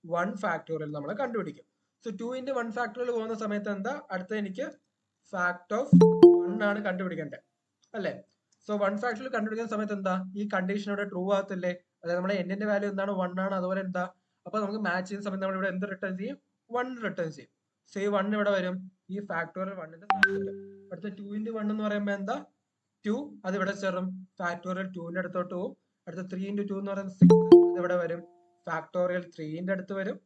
1 ഫാക്ടോറിയൽ നമ്മൾ കണ്ടുപിടിക്കും. സോ 2 ഇൻറ്റു 1 ഫാക്ടോറിയൽ പോകുന്ന സമയത്ത് എന്താ, അടുത്ത എനിക്ക് ഫാക്ട് ഓഫ് 1 ആണ് കണ്ടുപിടിക്കേണ്ടത്, അല്ലെ? സോ 1 ഫാക്ടോറിയൽ കണ്ടുപിടിക്കുന്ന സമയത്ത് എന്താ, ഈ കണ്ടീഷനോടെ ട്രൂ ആകത്തില്ലേ? അതായത് നമ്മുടെ n-ന്റെ വാല്യൂ എന്താണ്, 1 ആണ്. അതുപോലെ എന്താ, അപ്പൊ നമുക്ക് മാച്ച് ചെയ്യുന്ന സമയത്ത് നമ്മൾ ഇവിടെ എന്ത് റിട്ടേൺ ചെയ്യും, 1 റിട്ടേൺ ചെയ്യും. സോ ഈ 1 ഇവിടെ വരും, ഈ ഫാക്ടോറിയൽ 1ന്റെ സ്ഥാനത്ത്. അടുത്ത 2 ഇൻറ്റു 1 എന്ന് പറയുമ്പോൾ എന്താ, 2 അത് ഇവിടെ ചേരും, ഫാക്ടോറിയൽ 2ന്റെ അടുത്തോട്ട് പോകും. അടുത്ത 3 ഇൻറ്റു 2 എന്ന് പറയുന്നത് 6, അത് ഇവിടെ വരും, ഫാക്ടോറിയൽ 3ന്റെ അടുത്ത് വരും.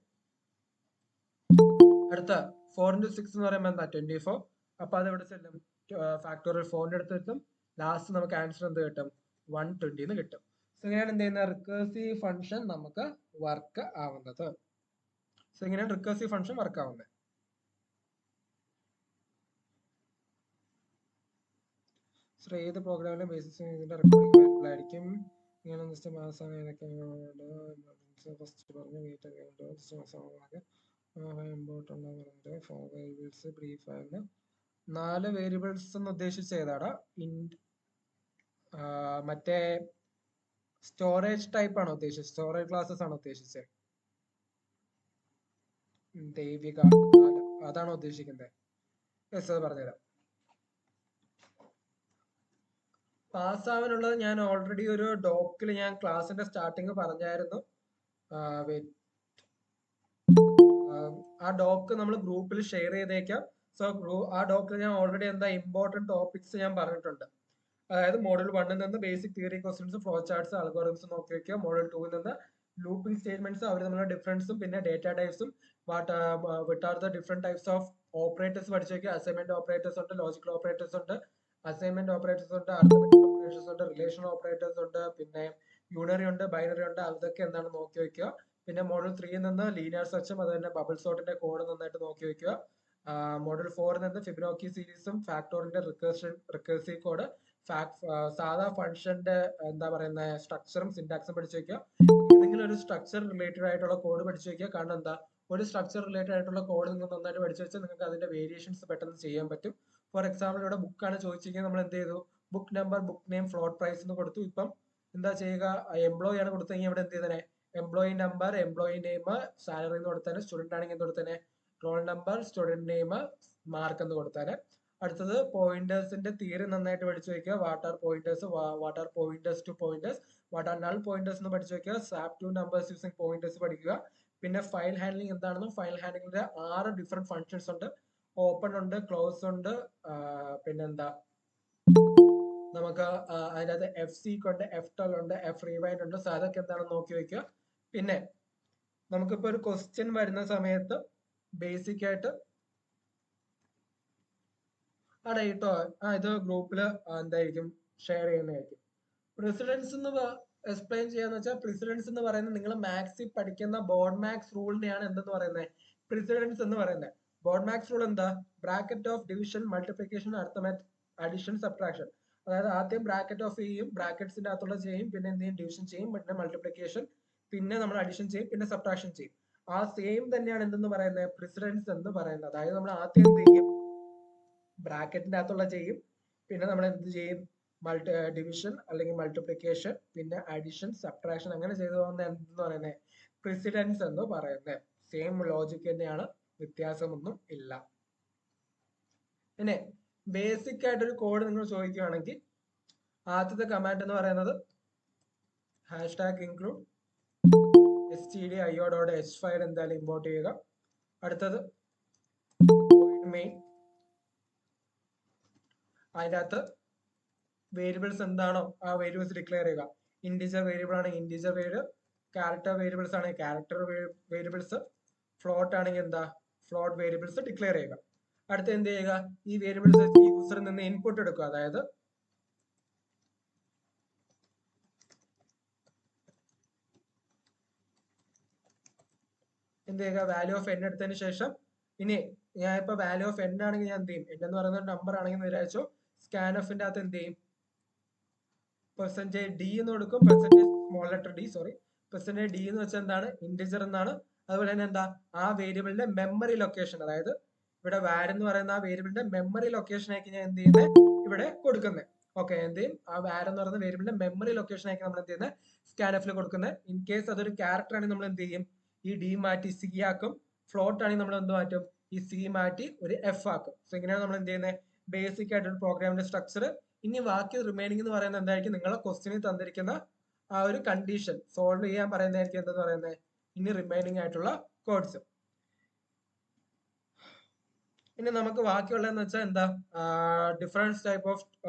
അടുത്ത 4 ഇൻറ്റു 6 എന്ന് പറയുമ്പോൾ എന്താ, 24, അപ്പൊ അത് ഇവിടെ ചെല്ലും, ഫാക്ടോറിയൽ 4ന്റെ അടുത്ത് എത്തും. ലാസ്റ്റ് നമുക്ക് ആൻസർ എന്ത് കിട്ടും, 120 എന്ന് കിട്ടും. സോ ഇങ്ങനെയാണ് എന്ത് ചെയ്യുന്ന റിക്കേഴ്സീവ് ഫംഗ്ഷൻ നമുക്ക് വർക്ക് ആവുന്നത്. സോ ഇങ്ങനെയാണ് റിക്കേഴ്സീവ് ഫംഗ്ഷൻ വർക്ക് ആവുന്നത്. സോ ഏത് പ്രോഗ്രാമിന്റെ ബേസിസ് ഇതിന്റെ റെക്കോർഡിംഗ് അവൈലബിൾ ആയിരിക്കും. ഇങ്ങനെ മാസം ഏതൊക്കെ ഫസ്റ്റ് പറഞ്ഞു ഇമ്പോർട്ടൻ്റ് പറഞ്ഞിട്ട് 4 വേരിയബിൾസ് ബ്രീഫ് ആയിരുന്നു. 4 വേരിയബിൾസ് എന്ന് ഉദ്ദേശിച്ച ഏതാടാ, മറ്റേ സ്റ്റോറേജ് ടൈപ്പ് ആണോ ഉദ്ദേശിച്ചത്, സ്റ്റോറേജ് ക്ലാസ്സസ് ആണോ ഉദ്ദേശിച്ചത്? ദൈവിക അതാണോ ഉദ്ദേശിക്കുന്നത്? യെസ്, അത് പറഞ്ഞുതരാം. പാസ്സാവാനുള്ളത് ഞാൻ ഓൾറെഡി ഒരു ഡോക്കിൽ ഞാൻ ക്ലാസിന്റെ സ്റ്റാർട്ടിങ് പറഞ്ഞായിരുന്നു. ആ ഡോക്ക് നമ്മൾ ഗ്രൂപ്പിൽ ഷെയർ ചെയ്തേക്കാം. സോ ആ ഡോക്കിൽ ഞാൻ ഓൾറെഡി എന്താ ഇമ്പോർട്ടന്റ് ടോപ്പിക്സ് ഞാൻ പറഞ്ഞിട്ടുണ്ട്. അതായത് മോഡൽ 1ൽ നിന്ന് basic theory questions, flow charts, algorithms നോക്കി വെക്കുക. മോഡൽ 2ൽ നിന്ന് ലൂപ്പിംഗ് സ്റ്റേറ്റ്മെന്റ്സ്, അവർ തമ്മിലുള്ള ഡിഫറൻസും പിന്നെ ഡേറ്റ ടൈപ്സും വിട്ട് are the different types of operators പഠിച്ചു വെക്കുക. അസൈൻമെന്റ് ഓപ്പറേറ്റേഴ്സ് ഉണ്ട്, ലോജിക്കൽ ഓപ്പറേറ്റേഴ്സ് ഉണ്ട്, അസൈൻമെന്റ് ഓപ്പറേറ്റേഴ്സ് ഉണ്ട്, അർത്തമെറ്റിക് ഓപ്പറേറ്റേഴ്സ് ഉണ്ട്, റിലേഷണൽ ഓപ്പറേറ്റേഴ്സ് ഉണ്ട്, പിന്നെ യൂണറി ഉണ്ട്, ബൈനറി ഉണ്ട്. അതൊക്കെ എന്താണ് നോക്കി വെക്കുക. പിന്നെ മോഡൽ 3ൽ നിന്ന് ലീനിയർ സെർച്ചും അത് തന്നെ ബബിൾ സോർട്ടിന്റെ കോഡ് നന്നായിട്ട് നോക്കി വെക്കുക. മോഡൽ 4ൽ നിന്ന് ഫിബൊനാച്ചി സീരീസും ഫാക്ടോറിന്റെ റിക്കേഴ്സീവ് കോഡ്, സാധാ ഫംഗ്ഷന്റെ എന്താ പറയുന്ന സ്ട്രക്ചറും സിന്റാക്സും പഠിച്ചു വെക്കുക. ഏതെങ്കിലും ഒരു സ്ട്രക്ചർ റിലേറ്റഡ് ആയിട്ടുള്ള കോഡ് പഠിച്ചു വെക്കുക. കാരണം എന്താ, ഒരു സ്ട്രക്ചർ റിലേറ്റഡ് ആയിട്ടുള്ള കോഡ് നിങ്ങൾ നന്നായിട്ട് പഠിച്ചു വെച്ചാൽ നിങ്ങൾക്ക് അതിന്റെ വേരിയേഷൻസ് പെട്ടെന്ന് ചെയ്യാൻ പറ്റും. ഫോർ എക്സാമ്പിൾ ഇവിടെ ബുക്കാണ് ചോദിച്ചിരിക്കുന്നത്, നമ്മൾ എന്ത് ചെയ്തു, book number, book name, float price എന്ന് കൊടുത്തു. ഇപ്പം എന്താ ചെയ്യുക, എംപ്ലോയി ആണ് കൊടുത്തെങ്കിൽ ഇവിടെ എന്ത് ചെയ്തേ, employee number, employee name, salary എന്ന് കൊടുത്തേനെ. സ്റ്റുഡന്റ് ആണെങ്കിൽ എന്ത് കൊടുത്തേനെ, roll number, student name, mark എന്ന് കൊടുത്തേനെ. അടുത്തത് പോയിന്റേഴ്സിന്റെ തിയറി നന്നായിട്ട് പഠിച്ചു വെക്കുക. What are pointers, what are pointers to pointers, what are null pointers എന്ന് പഠിച്ചു വെക്കുക. Swap two numbers using pointers പഠിക്കുക. പിന്നെ ഫയൽ ഹാൻഡ്ലിംഗ് എന്താണെന്നും, ഫയൽ ഹാൻഡ്ലിംഗിന്റെ 6 ഡിഫറെന്റ് ഫങ്ഷൻസ് ഉണ്ട്. ഓപ്പൺ ഉണ്ട്, ക്ലോസ് ഉണ്ട്, പിന്നെന്താ നമുക്ക് അതിനകത്ത് എഫ് സീക്ക് ഉണ്ട്, എഫ് ട്വൽ ഉണ്ട്, എഫ് റീവൈൻഡ് ഉണ്ട്. സോ അതൊക്കെ എന്താണെന്ന് നോക്കി വെക്കുക. പിന്നെ നമുക്കിപ്പോ ഒരു ക്വസ്റ്റ്യൻ വരുന്ന സമയത്ത് ബേസിക് ആയിട്ട് അവിടെ കേട്ടോ ഇത് ഗ്രൂപ്പില് എന്തായിരിക്കും ഷെയർ ചെയ്യുന്നതായിരിക്കും. പ്രിസിഡൻസ് എന്ന് എക്സ്പ്ലെയിൻ ചെയ്യാന്ന് വെച്ചാൽ പ്രിസിഡൻസ് എന്ന് പറയുന്നത് നിങ്ങൾ മാത്സിൽ പഠിക്കുന്ന ബോർഡ് മാക്സ് റൂളിനെയാണ് എന്തെന്ന് പറയുന്നത് പ്രിസിഡൻസ് എന്ന് പറയുന്നത്. ബോർഡ് മാക്സ് റൂൾ എന്താ? Bracket of division, multiplication, arithmetic, addition, subtraction. അതായത് ആദ്യം ബ്രാക്കറ്റ് ഓഫ് ചെയ്യും, ബ്രാക്കറ്റ്സിന്റെ അകത്തുള്ള ചെയ്യും, പിന്നെ എന്ത് ചെയ്യും ഡിവിഷൻ ചെയ്യും, പിന്നെ മൾട്ടിപ്ലിക്കേഷൻ, പിന്നെ നമ്മൾ അഡിഷൻ ചെയ്യും, പിന്നെ സബ്ട്രാക്ഷൻ ചെയ്യും. ആ സെയിം തന്നെയാണ് എന്തെന്ന് പറയുന്നത് പ്രിസിഡൻസ് എന്ന് പറയുന്നത്. അതായത് നമ്മൾ ആദ്യം എന്ത് ചെയ്യും ബ്രാക്കറ്റിന്റെ അകത്തുള്ള ചെയ്യും, പിന്നെ നമ്മൾ എന്ത് ചെയ്യും ഡിവിഷൻ അല്ലെങ്കിൽ മൾട്ടിപ്ലിക്കേഷൻ, പിന്നെ അഡിഷൻ, സബ്ട്രാക്ഷൻ, അങ്ങനെ ചെയ്തു പോകുന്ന എന്തെന്ന് പറയുന്നത് പ്രിസിഡൻസ് എന്ന് പറയുന്നത്. സെയിം ലോജിക് തന്നെയാണ്, വ്യത്യാസമൊന്നും ഇല്ല. പിന്നെ ബേസിക് ആയിട്ടൊരു കോഡ് നിങ്ങൾ ചോദിക്കുകയാണെങ്കിൽ ആദ്യത്തെ കമാൻഡ് എന്ന് പറയുന്നത് #include stdio.h ഫയൽ എന്തായാലും ഇമ്പോർട്ട് ചെയ്യുക. അടുത്തത് മെയിൻ, അതിൻ്റെ അകത്ത് വേരിയബിൾസ് എന്താണോ ആ വേരിയബിൾസ് ഡിക്ലെയർ ചെയ്യുക. ഇൻഡിജർ വേരിയബിൾ ആണെങ്കിൽ ഇൻഡിജർ വേരിയബിൾ, ക്യാരക്ടർ വേരിയബിൾസ് ആണെങ്കിൽ ക്യാരക്ടർ വേരിയബിൾസ്, ഫ്ലോട്ട് ആണെങ്കിൽ എന്താ ഫ്ലോട്ട് വേരിയബിൾസ് ഡിക്ലെയർ ചെയ്യുക. അടുത്ത് എന്ത് ചെയ്യുക, ഈ വേരിയബിൾസ് യൂസറിൽ നിന്ന് ഇൻപുട്ട് എടുക്കുക. അതായത് എന്ത് ചെയ്യുക, വാല്യൂ ഓഫ് n എടുത്തതിന് ശേഷം ഇനി ഞാൻ ഇപ്പൊ വാല്യൂ ഓഫ് n ആണെങ്കിൽ ഞാൻ എന്ത് ചെയ്യും, n എന്ന് പറയുന്ന നമ്പർ ആണെങ്കിൽ വിചാരിച്ചു സ്കാൻ എഫിന്റെ അകത്ത് എന്ത് ചെയ്യും പെർസെന്റേജ് d എന്ന് കൊടുക്കും. Percentage small letter d, sorry, percentage d എന്ന് വെച്ചാൽ എന്താണ് ഇന്റിജർ എന്നാണ്. അതുപോലെ തന്നെ എന്താ ആ വേരിയബിളിന്റെ മെമ്മറി ലൊക്കേഷൻ, അതായത് ഇവിടെ വാർ എന്ന് പറയുന്ന ആ വേരിയബിളിന്റെ മെമ്മറി ലൊക്കേഷൻ ആയിരിക്കും ഞാൻ എന്ത് ചെയ്യുന്നത് ഇവിടെ കൊടുക്കുന്നത്. ഓക്കെ, എന്ത് ചെയ്യും ആ വാർ എന്ന് പറയുന്ന വേരിയബിളിന്റെ മെമ്മറി ലൊക്കേഷൻ ആയിരിക്കും നമ്മൾ എന്ത് ചെയ്യുന്നത് സ്കാൻഎഫിൽ കൊടുക്കുന്നത്. ഇൻ കേസ് അതൊരു ക്യാരക്ടർ ആണെങ്കിൽ നമ്മൾ എന്ത് ചെയ്യും ഈ d മാറ്റി c ആക്കും. ഫ്ലോട്ട് ആണെങ്കിൽ നമ്മൾ എന്ത് മാറ്റും ഈ c മാറ്റി ഒരു f ആക്കും. സോ ഇങ്ങനെയാണ് നമ്മൾ എന്ത് ചെയ്യുന്നത് ബേസിക് ആയിട്ടൊരു പ്രോഗ്രാമിന്റെ സ്ട്രക്ചർ. ഇനി ബാക്കി റിമൈനിങ് എന്ന് പറയുന്നത് എന്തായിരിക്കും, നിങ്ങളെ ക്വസ്റ്റ്യനിൽ തന്നിരിക്കുന്ന ആ ഒരു കണ്ടീഷൻ സോൾവ് ചെയ്യാൻ പറയുന്നതായിരിക്കും എന്തെന്ന് പറയുന്നത് ഇനി റിമൈനിങ് ആയിട്ടുള്ള കോഡ്സ്. ഇനി നമുക്ക് ബാക്കിയുള്ളതെന്ന് വെച്ചാൽ എന്താ difference type of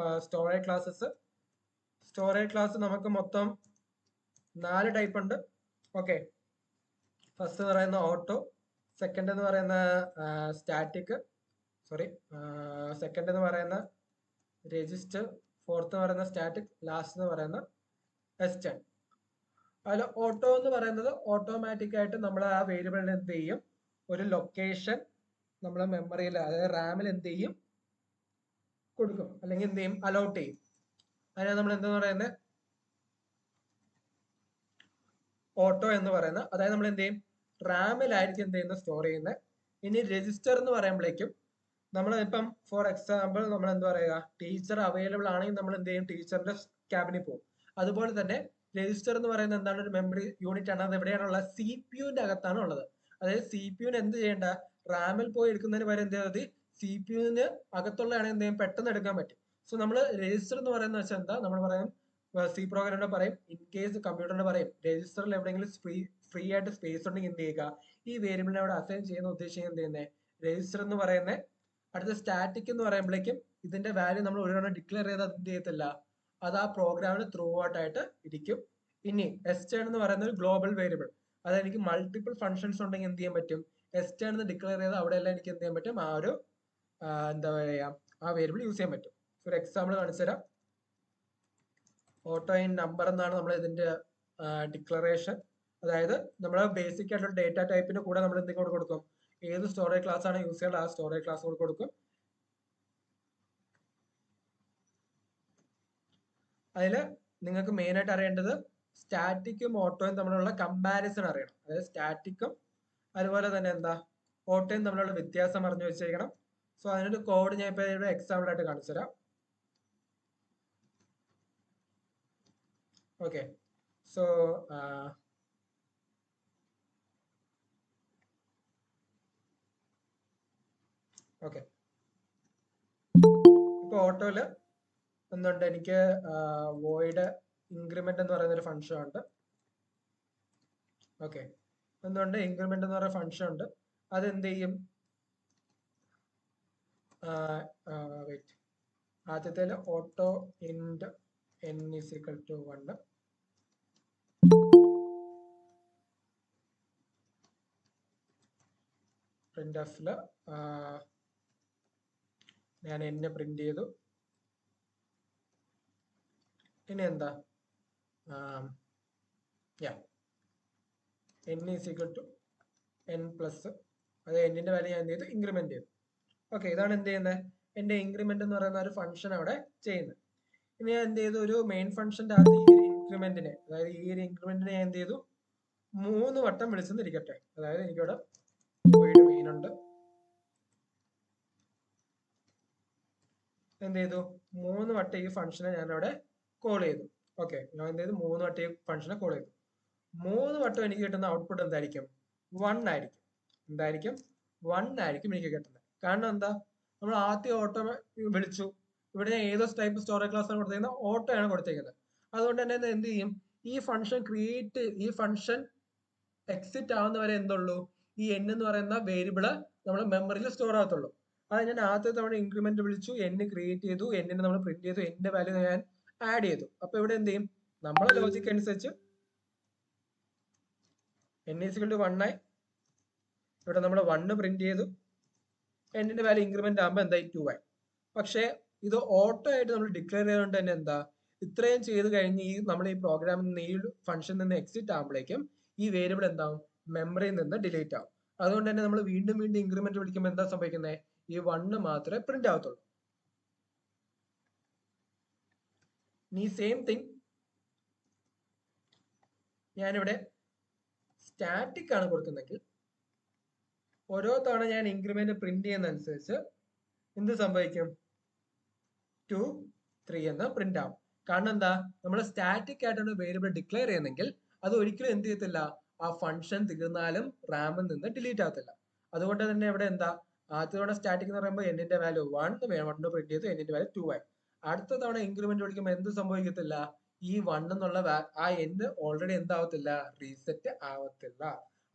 storage classes. Storage class നമുക്ക് മൊത്തം 4 ടൈപ്പ് ഉണ്ട്. ഓക്കെ, ഫസ്റ്റ് എന്ന് പറയുന്ന ഓട്ടോ, സെക്കൻഡ് എന്ന് പറയുന്ന സ്റ്റാറ്റിക്, സോറി സെക്കൻഡ് എന്ന് പറയുന്ന രജിസ്റ്റർ, ഫോർത്ത് എന്ന് പറയുന്ന സ്റ്റാറ്റിക്, ലാസ്റ്റ് എന്ന് പറയുന്ന എസ്റ്റേൺ. അതിൽ ഓട്ടോ എന്ന് പറയുന്നത് ഓട്ടോമാറ്റിക് ആയിട്ട് നമ്മൾ ആ വേരിയബിളിന് എന്ത് ചെയ്യും ഒരു ലൊക്കേഷൻ നമ്മളെ മെമ്മറിയിൽ അതായത് റാമിൽ എന്ത് ചെയ്യും കൊടുക്കും, അല്ലെങ്കിൽ എന്ത് ചെയ്യും അലോട്ട് ചെയ്യും. അതിനെ നമ്മൾ എന്താന്ന് പറയുന്നത് ഓട്ടോ എന്ന് പറയുന്നത്. അതായത് നമ്മൾ എന്ത് ചെയ്യും റാമിലായിരിക്കും എന്ത് ചെയ്യുന്നത് സ്റ്റോർ ചെയ്യുന്നത്. ഇനി രജിസ്റ്റർ എന്ന് പറയുമ്പോഴേക്കും നമ്മൾ ഇപ്പം ഫോർ എക്സാമ്പിൾ നമ്മൾ എന്താ പറയുക ടീച്ചർ അവൈലബിൾ ആണെങ്കിൽ നമ്മൾ എന്ത് ചെയ്യും ടീച്ചറിന്റെ ക്യാബിനിൽ പോകും. അതുപോലെ തന്നെ രജിസ്റ്റർ എന്ന് പറയുന്നത് എന്താണ് ഒരു മെമ്മറി യൂണിറ്റ് ആണ്. അത് എവിടെയാണുള്ളത് സി പി യുവിന്റെ അകത്താണ് ഉള്ളത്. അതായത് സി പി യുവിന് എന്ത് ചെയ്യേണ്ട റാമിൽ പോയി എടുക്കുന്നതിന് പകരം എന്ത് ചെയ്താൽ സി പി യുവിന് അകത്തുള്ളതാണെങ്കിൽ എന്ത് ചെയ്യും പെട്ടെന്ന് എടുക്കാൻ പറ്റും. സോ നമ്മൾ രജിസ്റ്റർ എന്ന് പറയുന്നത് വെച്ചാൽ എന്താ നമ്മൾ പറയും സി പ്രോഗ്രാമിന്റെ പറയും ഇൻ കേസ് കമ്പ്യൂട്ടറിന്റെ പറയും രജിസ്റ്ററിൽ എവിടെയെങ്കിലും ഫ്രീ ആയിട്ട് സ്പേസ് ഉണ്ടെങ്കിൽ എന്ത് ചെയ്യുക ഈ വേരിയബിളിനെ അവിടെ അസൈൻ ചെയ്യുന്ന ഉദ്ദേശിക്കുന്നത് എന്ത് ചെയ്യുന്നത് രജിസ്റ്റർ എന്ന് പറയുന്നത്. അടുത്ത സ്റ്റാറ്റിക് എന്ന് പറയുമ്പോഴേക്കും ഇതിന്റെ വാല്യൂ നമ്മൾ ഒരു തവണ ഡിക്ലെയർ ചെയ്ത് എന്ത് ചെയ്യത്തില്ല അത് ആ പ്രോഗ്രാമിന് ത്രൂ ഔട്ട് ആയിട്ട് ഇരിക്കും. ഇനി എസ്റ്റേൺ എന്ന് പറയുന്ന ഒരു ഗ്ലോബൽ വേരിയബിൾ, അതായത് എനിക്ക് മൾട്ടിപ്പിൾ ഫംഗ്ഷൻസ് ഉണ്ടെങ്കിൽ എന്ത് ചെയ്യാൻ പറ്റും എസ്റ്റേൺ എന്ന് ഡിക്ലെയർ ചെയ്ത് അവിടെ എല്ലാം എനിക്ക് എന്ത് ചെയ്യാൻ പറ്റും ആ ഒരു എന്താ പറയാ ആ വേരിയബിൾ യൂസ് ചെയ്യാൻ പറ്റും. ഒരു എക്സാമ്പിൾ കാണിച്ചു തരാം. ഓട്ടോ ഇൻ നമ്പർ എന്നാണ് നമ്മൾ ഇതിന്റെ ഡിക്ലറേഷൻ. അതായത് നമ്മൾ ബേസിക് ആയിട്ടുള്ള ഡേറ്റ ടൈപ്പിന്റെ കൂടെ നമ്മൾ എന്തെങ്കിലും കൊടുക്കും ഏത് സ്റ്റോറേജ് ക്ലാസ് ആണ് യൂസ് ചെയ്യേണ്ടത് ആ സ്റ്റോറേജ് ക്ലാസ് കൂടെ കൊടുക്കും. അതിൽ നിങ്ങൾക്ക് മെയിൻ ആയിട്ട് അറിയേണ്ടത് സ്റ്റാറ്റിക്കും ഓട്ടോയും തമ്മിലുള്ള കമ്പാരിസൺ അറിയണം. അതായത് സ്റ്റാറ്റിക്കും അതുപോലെ തന്നെ എന്താ ഓട്ടോയും തമ്മിലുള്ള വ്യത്യാസം അറിഞ്ഞു വെച്ചേക്കണം. സോ അതിനൊരു കോഡ് ഞാൻ ഇപ്പൊ ഇവിടെ എക്സാമ്പിൾ ആയിട്ട് കാണിച്ചു തരാം. ഓക്കെ, സോ ഓക്കെ ഇപ്പൊ ഓട്ടോയില് എന്തുണ്ട് എനിക്ക് വോയിഡ് ഇൻക്രിമെന്റ് എന്ന് പറയുന്ന ഒരു ഫംഗ്ഷൻ ഉണ്ട്. ഓക്കെ, എന്തുകൊണ്ട് ഇൻക്രിമെന്റ് എന്ന് പറയുന്ന ഫംഗ്ഷൻ ഉണ്ട്. അത് എന്ത് ചെയ്യും വെയിറ്റ് ആദ്യത്തേല് auto int n is equal to 1 printf ഞാൻ n പ്രിന്റ് ചെയ്തു. ഇനി എന്താ, n is equal to n plus, അത് n-ന്റെ വാല്യൂ ഞാൻ എന്ത് ചെയ്തു, ഇൻക്രിമെന്റ് ചെയ്തു. ഓക്കെ, ഇതാണ് എന്ത് ചെയ്യുന്നത്, എന്റെ ഇൻക്രിമെന്റ് എന്ന് പറയുന്ന ഒരു ഫംഗ്ഷൻ അവിടെ ചെയ്യുന്നത്. ഇനി ഞാൻ എന്ത് ചെയ്തു, ഒരു മെയിൻ ഫംഗ്ഷന്റെ അകത്ത് ഈ ഒരു ഇൻക്രിമെന്റിനെ, അതായത് ഈ ഒരു ഇൻക്രിമെന്റിനെ ഞാൻ എന്ത് ചെയ്തു, 3 വട്ടം വിളിച്ചെന്നിരിക്കട്ടെ. അതായത് എനിക്കിവിടെ void main ഉണ്ട്. എന്ത് ചെയ്തു, 3 വട്ടം ഈ ഫംഗ്ഷനെ ഞാൻ അവിടെ കോൾ ചെയ്തു. ഓക്കെ, ഞാൻ എന്ത് ചെയ്തു, 3 വട്ടം ഈ ഫംഗ്ഷനെ കോൾ ചെയ്തു. 3 വട്ടം എനിക്ക് കിട്ടുന്ന ഔട്ട്പുട്ട് എന്തായിരിക്കും, 1 ആയിരിക്കും. എന്തായിരിക്കും, 1 ആയിരിക്കും എനിക്ക് കിട്ടുന്നത്. കാരണം എന്താ, നമ്മൾ ആദ്യം ഓട്ടോ വിളിച്ചു, ഇവിടെ ഞാൻ ഏതോ ടൈപ്പ് സ്റ്റോറേജ് ക്ലാസ് ആണ് കൊടുത്തേക്കുന്നത്, ഓട്ടോ ആണ് കൊടുത്തേക്കുന്നത്. അതുകൊണ്ട് തന്നെ എന്ത് ചെയ്യും, ഈ ഫംഗ്ഷൻ എക്സിറ്റ് ആവുന്ന വരെ എന്തുള്ളൂ, ഈ n എന്ന് പറയുന്ന വേരിയബിള് നമ്മൾ മെമ്മറിയിൽ സ്റ്റോർ ആകത്തുള്ളൂ. അത് ഞാൻ ആദ്യത്തെ തവണ ഇൻക്രിമെന്റ് വിളിച്ചു, n ക്രിയേറ്റ് ചെയ്തു, n നമ്മൾ പ്രിന്റ് ചെയ്തു, n വാല്യൂ ഞാൻ ആഡ് ചെയ്തു. അപ്പൊ ഇവിടെ എന്ത് ചെയ്യും, നമ്മളെ ലോജിക് അനുസരിച്ച് n ഈക്വൽ ടു 1 ആയി. ഇവിടെ നമ്മൾ 1 പ്രിന്റ് ചെയ്തു, n-ന്റെ വാല്യൂ ഇൻക്രിമെന്റ് ആകുമ്പോൾ എന്തായി, 2 ആയി. പക്ഷേ ഇത് ഓട്ടോ ആയിട്ട് നമ്മൾ ഡിക്ലെയർ ചെയ്തുകൊണ്ട് തന്നെ എന്താ, ഇത്രയും ചെയ്ത് കഴിഞ്ഞ് നമ്മൾ ഈ പ്രോഗ്രാമിൽ നിന്ന് ഈ ഫംഗ്ഷനിൽ നിന്ന് എക്സിറ്റ് ആകുമ്പോഴേക്കും ഈ വേരിയബിൾ എന്താവും, മെമ്മറിയിൽ നിന്ന് ഡിലീറ്റ് ആവും. അതുകൊണ്ട് തന്നെ നമ്മൾ വീണ്ടും വീണ്ടും ഇൻക്രിമെന്റ് വിളിക്കുമ്പോൾ എന്താ സംഭവിക്കുന്നത്, ഈ 1 മാത്രമേ പ്രിന്റ് ആവത്തുള്ളൂ. ഈ സെയിം തിങ് ഞാനിവിടെ സ്റ്റാറ്റിക് ആണ് കൊടുക്കുന്നെങ്കിൽ, ഓരോ തവണ ഞാൻ ഇൻക്രിമെന്റ് പ്രിന്റ് ചെയ്യുന്നതനുസരിച്ച് എന്ത് സംഭവിക്കും, 2, 3 എന്ന് പ്രിന്റ് ആവും. കാരണം എന്താ, നമ്മൾ സ്റ്റാറ്റിക് ആയിട്ടാണ് വേരിയബിൾ ഡിക്ലെയർ ചെയ്യുന്നെങ്കിൽ അത് ഒരിക്കലും എന്ത് ചെയ്യത്തില്ല, ആ ഫംഗ്ഷൻ തീർന്നാലും റാമിൽ നിന്ന് ഡിലീറ്റ് ആകത്തില്ല. അതുകൊണ്ട് തന്നെ ഇവിടെ എന്താ, ആദ്യ തവണ സ്റ്റാറ്റിക് എന്ന് പറയുമ്പോൾ n-ന്റെ വാല്യൂ 1 പ്രിന്റ് ചെയ്തു, n-ന്റെ വാല്യൂ 2 ആയി. അടുത്ത തവണ ഇൻക്രിമെന്റ് വിളിക്കുമ്പോൾ എന്ത് സംഭവിക്കത്തില്ല, ഈ 1 എന്നുള്ള ആ n ഓൾറെഡി എന്താവത്തില്ല, റീസെറ്റ് ആവത്തില്ല.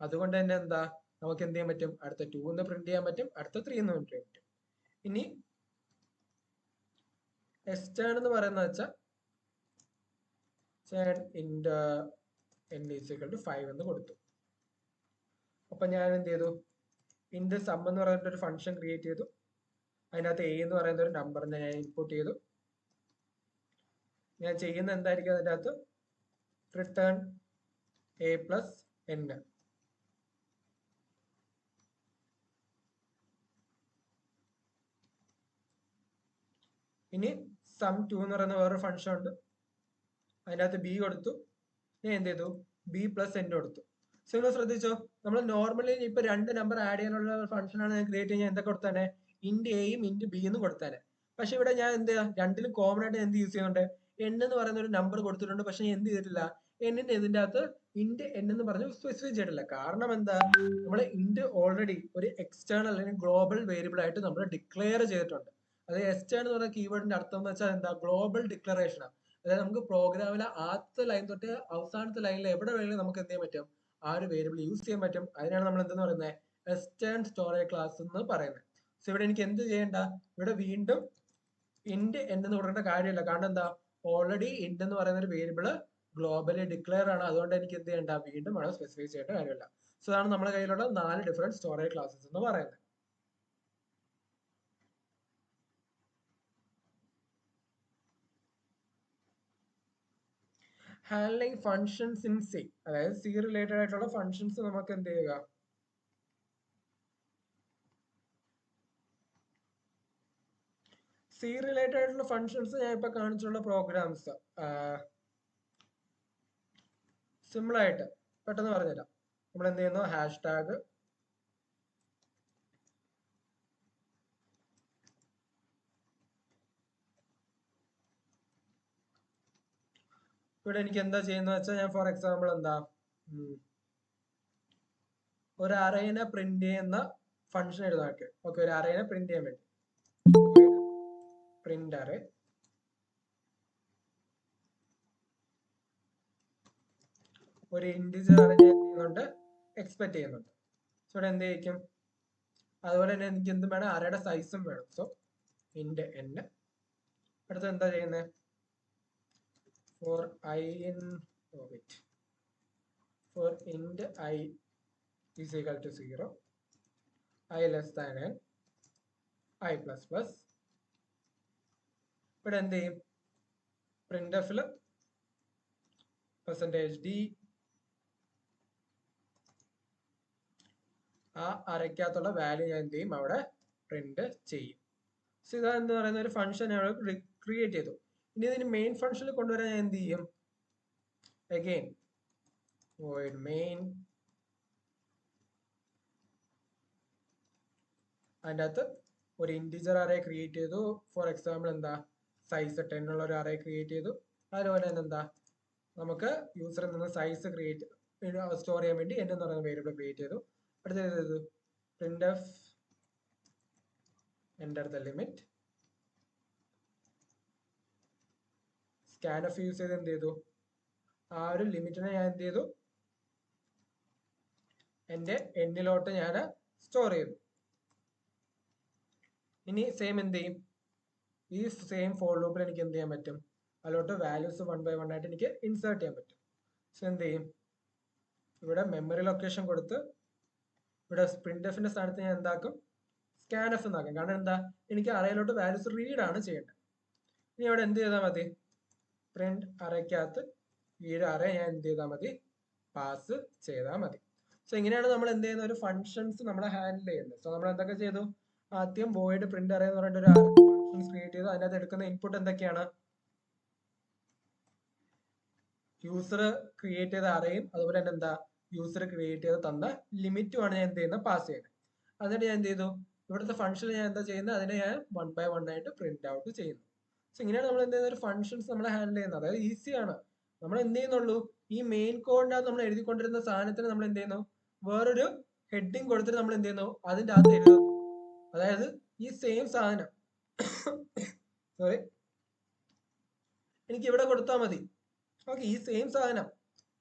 അതുകൊണ്ട് തന്നെ എന്താ, നമുക്ക് എന്ത് ചെയ്യാൻ പറ്റും, അടുത്ത 2 എന്ന് പ്രിന്റ് ചെയ്യാൻ പറ്റും, അടുത്ത 3 എന്ന് പ്രിന്റ് ചെയ്യാൻ പറ്റും. ഇനി extern എന്ന് പറയുന്നത് വെച്ചാൽ n is equal to 5 എന്ന് കൊടുത്തു. അപ്പൊ ഞാൻ എന്ത് ചെയ്തു, ഇന്റ് സം എന്ന് പറയുന്ന ഒരു ഫംഗ്ഷൻ ക്രിയേറ്റ് ചെയ്തു. അതിനകത്ത് a എന്ന് പറയുന്ന ഒരു നമ്പറിനെ ഞാൻ ഇൻപുട്ട് ചെയ്തു. ഞാൻ ചെയ്യുന്ന എന്തായിരിക്കും, അതിൻ്റെ അകത്ത് റിട്ടേൺ a പ്ലസ് n. ഇനി സം 2 എന്ന് പറയുന്ന വേറൊരു ഫംഗ്ഷൻ ഉണ്ട്, അതിൻ്റെ അകത്ത് b കൊടുത്തു. ഞാൻ എന്ത് ചെയ്തു, b പ്ലസ് n കൊടുത്തു. സോ നിങ്ങൾ ശ്രദ്ധിച്ചോ, നമ്മൾ നോർമലി ഇപ്പൊ 2 നമ്പർ ആഡ് ചെയ്യാനുള്ള ഫംഗ്ഷൻ ആണ് ഞാൻ ക്രിയേറ്റ് ചെയ്യാൻ എന്തൊക്കെ കൊടുത്താനെ, ഇന്റ് എയും ഇന്റ് ബി എന്നും കൊടുത്താനെ. പക്ഷെ ഇവിടെ ഞാൻ എന്ത് രണ്ടിലും കോമൺ ആയിട്ട് എന്ത് യൂസ് ചെയ്യുന്നുണ്ട്, n എന്ന് പറയുന്ന ഒരു നമ്പർ കൊടുത്തിട്ടുണ്ട്. പക്ഷെ എന്ത് ചെയ്തിട്ടില്ല, n-ന്റെ ഇതിന്റെ അകത്ത് ഇന്റ് n എന്ന് പറഞ്ഞ് സ്പെസിഫൈ ചെയ്തിട്ടില്ല. കാരണം എന്താ, നമ്മൾ ഇന്റ് ഓൾറെഡി ഒരു എക്സ്റ്റേണൽ അല്ലെങ്കിൽ ഗ്ലോബൽ വേരിയബിൾ ആയിട്ട് നമ്മൾ ഡിക്ലെയർ ചെയ്തിട്ടുണ്ട്. അത് എക്സ്റ്റേണൽ എന്ന് പറയുന്ന കീവേഡിന്റെ അർത്ഥം എന്ന് വെച്ചാൽ എന്താ, ഗ്ലോബൽ ഡിക്ലറേഷൻ ആണ്. അതായത് നമുക്ക് പ്രോഗ്രാമിലെ ആദ്യത്തെ ലൈൻ തൊട്ട് അവസാനത്തെ ലൈനിൽ എവിടെ വേണമെങ്കിലും നമുക്ക് എന്ത് ചെയ്യാൻ പറ്റും, ആ ഒരു വേരിയബിൾ യൂസ് ചെയ്യാൻ പറ്റും. അതിനാണ് നമ്മൾ എന്തെന്ന് പറയുന്നത്, എക്സ്റ്റേൺ സ്റ്റോറേജ് ക്ലാസ് എന്ന് പറയുന്നത്. സോ ഇവിടെ എനിക്ക് എന്ത് ചെയ്യേണ്ട, ഇവിടെ വീണ്ടും ഇന്റ് n എന്ന് കൊടുക്കേണ്ട കാര്യമില്ല. കാരണം എന്താ, ഓൾറെഡി ഇന്റ് എന്ന് പറയുന്ന ഒരു വേരിയബിൾ ഗ്ലോബലി ഡിക്ലെയർ ആണ്. അതുകൊണ്ട് എനിക്ക് എന്ത് ചെയ്യേണ്ട, വീണ്ടും അവിടെ സ്പെസിഫൈ ചെയ്യേണ്ട കാര്യമില്ല. സോ അതാണ് നമ്മുടെ കയ്യിലുള്ള 4 ഡിഫറെന്റ് സ്റ്റോറേജ് ക്ലാസ്സസ് എന്ന് പറയുന്നത്. ഹാൻഡ്ലിംഗ് ഫങ്ഷൻസ് ഇൻ സി, അതായത് സി റിലേറ്റഡ് ആയിട്ടുള്ള ഫങ്ഷൻസ് നമുക്ക് എന്ത് ചെയ്യുക, സി റിലേറ്റഡ് ആയിട്ടുള്ള ഫങ്ഷൻസ് ഞാൻ ഇപ്പൊ കാണിച്ചുള്ള പ്രോഗ്രാംസ് സിമ്പിൾ ആയിട്ട് പെട്ടെന്ന് പറഞ്ഞുതരാം. നമ്മൾ എന്ത് ചെയ്യുന്നു, #, ഇവിടെ എനിക്ക് എന്താ ചെയ്യുന്നത് വെച്ചാൽ, ഞാൻ ഫോർ എക്സാമ്പിൾ എന്താ ഒരു അറേനെ പ്രിന്റ് ചെയ്യുന്ന ഫംഗ്ഷൻ എഴുതാം. ഓക്കെ, ഒരു അറേനെ പ്രിന്റ് ചെയ്യാൻ വേണ്ടി പ്രിന്റ് അറേ, ഒരു ഇന്റിജർ അറേ ഞാൻ ചെയ്യുന്നുണ്ട്, എക്സ്പെക്ട് ചെയ്യുന്നുണ്ട്. സോ ഇവിടെ എന്ത് ചെയ്യും, അതുപോലെ തന്നെ എനിക്ക് എന്തും വേണം, അറേയുടെ സൈസും വേണം. So int n. അടുത്ത് എന്താ ചെയ്യുന്നത്, for i in for int i is equal to 0, i less than n, i plus plus, ഇവിടെ എന്ത് ചെയ്യും? പ്രിന്റ്എഫില് %d ആ അറയ്ക്കകത്തുള്ള വാല്യൂ ഞാൻ എന്ത് ചെയ്യും? അവിടെ പ്രിന്റ് ചെയ്യും. സോ ഇതാ എന്ന് പറയുന്ന ഒരു ഫംഗ്ഷൻ ക്രിയേറ്റ് ചെയ്തു. ഇനി ഇതിന് മെയിൻ ഫംഗ്ഷനിൽ കൊണ്ടുവരാൻ ഞാൻ എന്ത് ചെയ്യും? അഗെയിൻ void main, അതിൻ്റെ അകത്ത് ഒരു ഇന്റിജർ അറേ ക്രിയേറ്റ് ചെയ്തു. ഫോർ എക്സാമ്പിൾ എന്താ, സൈസ് 10 ഉള്ള ഒരു അറേ ക്രിയേറ്റ് ചെയ്തു. അതുപോലെ തന്നെ എന്താ, നമുക്ക് യൂസറിൽ നിന്ന് സൈസ് സ്റ്റോർ ചെയ്യാൻ വേണ്ടി n എന്ന് പറയുന്ന വേരിയബിൾ ക്രിയേറ്റ് ചെയ്തു. അടുത്തത് printf enter the limit, scanf use ചെയ്ത് എന്ത് ചെയ്തു? ആ ഒരു ലിമിറ്റിനെ ഞാൻ എന്ത് ചെയ്തു? എന്റെ എന്നിലോട്ട് ഞാൻ സ്റ്റോർ ചെയ്തു. ഇനി സെയിം എന്ത് ചെയ്യും? ഈ സെയിം ഫോർ ലൂപ്പിൽ എനിക്ക് എന്ത് ചെയ്യാൻ പറ്റും? അതിലോട്ട് വാല്യൂസ് 1 by 1 ആയിട്ട് എനിക്ക് ഇൻസേർട്ട് ചെയ്യാൻ പറ്റും. സോ എന്ത് ചെയ്യും? ഇവിടെ മെമ്മറി ലൊക്കേഷൻ കൊടുത്ത് ഇവിടെ printfന്റെ സ്ഥാനത്ത് ഞാൻ എന്താക്കും? scanf എന്നാക്കും. കാരണം എന്താ, എനിക്ക് അറയിലോട്ട് വാല്യൂസ് റീഡ് ആണ് ചെയ്യേണ്ടത്. ഇനി അവിടെ എന്ത് ചെയ്താൽ മതി? പ്രിന്റ് അറയ്ക്കകത്ത് ഈ ഒരു അറേ ഞാൻ എന്ത് ചെയ്താൽ മതി? പാസ് ചെയ്താൽ മതി. സോ ഇങ്ങനെയാണ് നമ്മൾ എന്ത് ചെയ്യുന്ന ഒരു ഫംഗ്ഷൻസ് നമ്മൾ ഹാൻഡിൽ ചെയ്യുന്നത്. സോ നമ്മൾ എന്തൊക്കെ ചെയ്തു? ആദ്യം void print array എന്ന് പറഞ്ഞിട്ട് ഒരു ഫംഗ്ഷൻസ് ക്രിയേറ്റ് ചെയ്തു. അതിനകത്ത് എടുക്കുന്ന ഇൻപുട്ട് എന്തൊക്കെയാണ്? യൂസർ ക്രിയേറ്റ് ചെയ്ത അറേയും അതുപോലെ തന്നെ എന്താ, യൂസർ ക്രിയേറ്റ് ചെയ്ത് തന്ന ലിമിറ്റുമാണ് ഞാൻ എന്ത് ചെയ്യുന്നത്? പാസ് ചെയ്യുന്നത്. എന്നിട്ട് ഞാൻ എന്ത് ചെയ്തു? ഇവിടുത്തെ ഫംഗ്ഷനിൽ ഞാൻ എന്താ ചെയ്യുന്നത്? അതിനെ ഞാൻ 1 by 1 ആയിട്ട് പ്രിന്റ് ഔട്ട് ചെയ്യുന്നു. സോ ഇങ്ങനെയാണ് നമ്മൾ എന്ത് ചെയ്യുന്ന ഒരു ഫംഗ്ഷൻസ് നമ്മൾ ഹാൻഡിൽ ചെയ്യുന്നത്. അതായത് ഈസിയാണ്. നമ്മൾ എന്ത് ചെയ്യുന്നുള്ളൂ? ഈ മെയിൻ കോഡിനകത്ത് നമ്മൾ എഴുതിക്കൊണ്ടിരുന്ന സാധനത്തിന് നമ്മൾ എന്ത് ചെയ്യുന്നു? വേറൊരു ഹെഡിങ് കൊടുത്തിട്ട് നമ്മൾ എന്ത് ചെയ്യുന്നു? അതിന്റെ അകത്ത് എഴുതുന്നു. അതായത് ഈ സെയിം സാധനം സോറി എനിക്ക് ഇവിടെ കൊടുത്താൽ മതി. ഓക്കെ, ഈ സെയിം സാധനം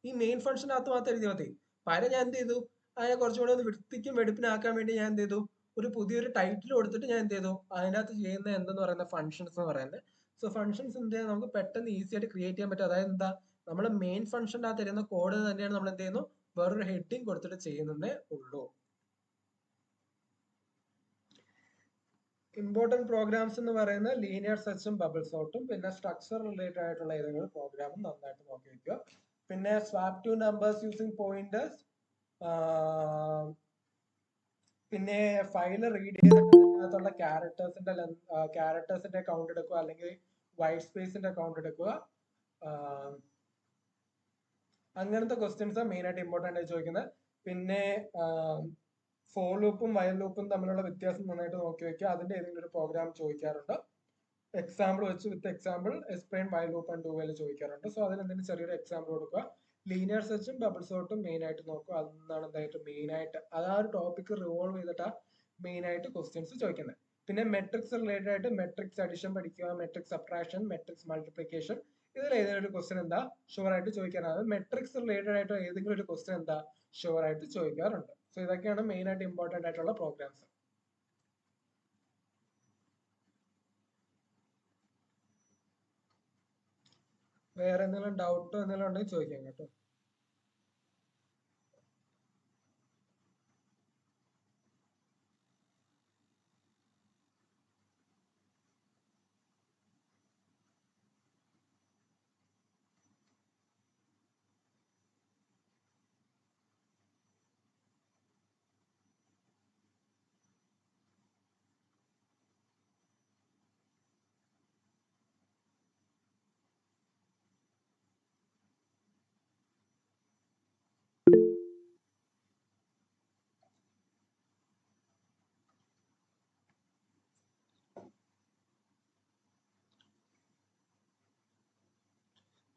ഈ മെയിൻ ഫംഗ്ഷനകത്ത് മാത്രം എഴുതിയാൽ മതി. പകരം ഞാൻ എന്ത് ചെയ്തു? അതിനെ കുറച്ചുകൂടെ ഒന്ന് വൃത്തിക്കും വെടുപ്പിനാക്കാൻ വേണ്ടി ഞാൻ എന്ത് ചെയ്തു? ഒരു പുതിയൊരു ടൈറ്റിൽ കൊടുത്തിട്ട് ഞാൻ എന്ത് ചെയ്തു? അതിനകത്ത് ചെയ്യുന്ന എന്തെന്ന് പറയുന്ന ഫംഗ്ഷൻസ് എന്ന് പറയുന്നത്. സോ ഫംഗ്ഷൻസ് എന്ത് ചെയ്യാൻ നമുക്ക് പെട്ടെന്ന് ഈസി ആയിട്ട് ക്രിയേറ്റ് ചെയ്യാൻ പറ്റും. അതായത് എന്താ, നമ്മൾ മെയിൻ ഫംഗ്ഷനകത്ത് തരുന്ന കോഡ് തന്നെയാണ് നമ്മൾ എന്ത് ചെയ്യുന്നു? വേറൊരു ഹെഡിങ് കൊടുത്തിട്ട് ചെയ്യുന്നതേ ഉള്ളൂ. ഇമ്പോർട്ടന്റ് പ്രോഗ്രാംസ് എന്ന് പറയുന്നത് ലീനിയർ സെർച്ചും ബബിൾ സോർട്ടും പിന്നെ സ്ട്രക്ചർ റിലേറ്റഡ് ആയിട്ടുള്ള ഏതെങ്കിലും പ്രോഗ്രാമും നന്നായിട്ട് നോക്കി വെക്കുക. പിന്നെ swap to numbers using pointers, പിന്നെ ഫയൽ റീഡ് ചെയ്തിട്ട് അതിനകത്തുള്ള ക്യാരക്ടേഴ്സിന്റെ കൗണ്ട് എടുക്കുക, അല്ലെങ്കിൽ വൈറ്റ് സ്പേസിന്റെ കൗണ്ട് എടുക്കുക. അങ്ങനത്തെ ക്വസ്റ്റ്യൻസ് മെയിൻ ആയിട്ട് ഇമ്പോർട്ടന്റ് ആയിട്ട് ചോദിക്കുന്നത്. പിന്നെ ഫോർ ലൂപ്പും വൈൽ ലൂപ്പും തമ്മിലുള്ള വ്യത്യാസം നന്നായിട്ട് നോക്കി വെക്കുക. അതിന്റെ ഏതെങ്കിലും ഒരു പ്രോഗ്രാം ചോദിക്കാറുണ്ട്. എക്സാമ്പിൾ വെച്ച് with example explain while loop and do while ചോദിക്കാറുണ്ട്. സോ അതിന് എന്തെങ്കിലും ചെറിയൊരു എക്സാമ്പിൾ കൊടുക്കുക. ലീനിയർ സെർച്ചും ബബിൾ സോർട്ടും മെയിൻ ആയിട്ട് നോക്കുക. അതാണ് എന്തായിട്ട് മെയിൻ ആയിട്ട് ആ ഒരു ടോപ്പിക് റിവോൾവ് ചെയ്തിട്ടാ മെയിൻ ആയിട്ട് ക്വസ്റ്റ്യൻസ് ചോദിക്കുന്നത്. പിന്നെ മെട്രിക്സ് റിലേറ്റഡ് ആയിട്ട് മെട്രിക്സ് അഡിഷൻ പഠിക്കുക, മെട്രിക്സ് സബ്ട്രാക്ഷൻ, മെട്രിക്സ് മൾട്ടിപ്ലിക്കേഷൻ. ഇതിൽ ഏതെങ്കിലും ഒരു ക്വസ്റ്റ്യൻ എന്താ ഷുവർ ആയിട്ട് ചോദിക്കാനാണ്. മെട്രിക്സ് റിലേറ്റഡ് ആയിട്ട് ഏതെങ്കിലും ഒരു ക്വസ്റ്റ്യൻ എന്താ ഷുവർ ആയിട്ട് ചോദിക്കാറുണ്ട്. സോ ഇതൊക്കെയാണ് മെയിൻ ആയിട്ട് ഇമ്പോർട്ടന്റ് ആയിട്ടുള്ള പ്രോഗ്രാംസ്. വേറെ എന്തെങ്കിലും ഡൗട്ടോ എന്തെങ്കിലും ഉണ്ടെങ്കിൽ ചോദിക്കാം കേട്ടോ.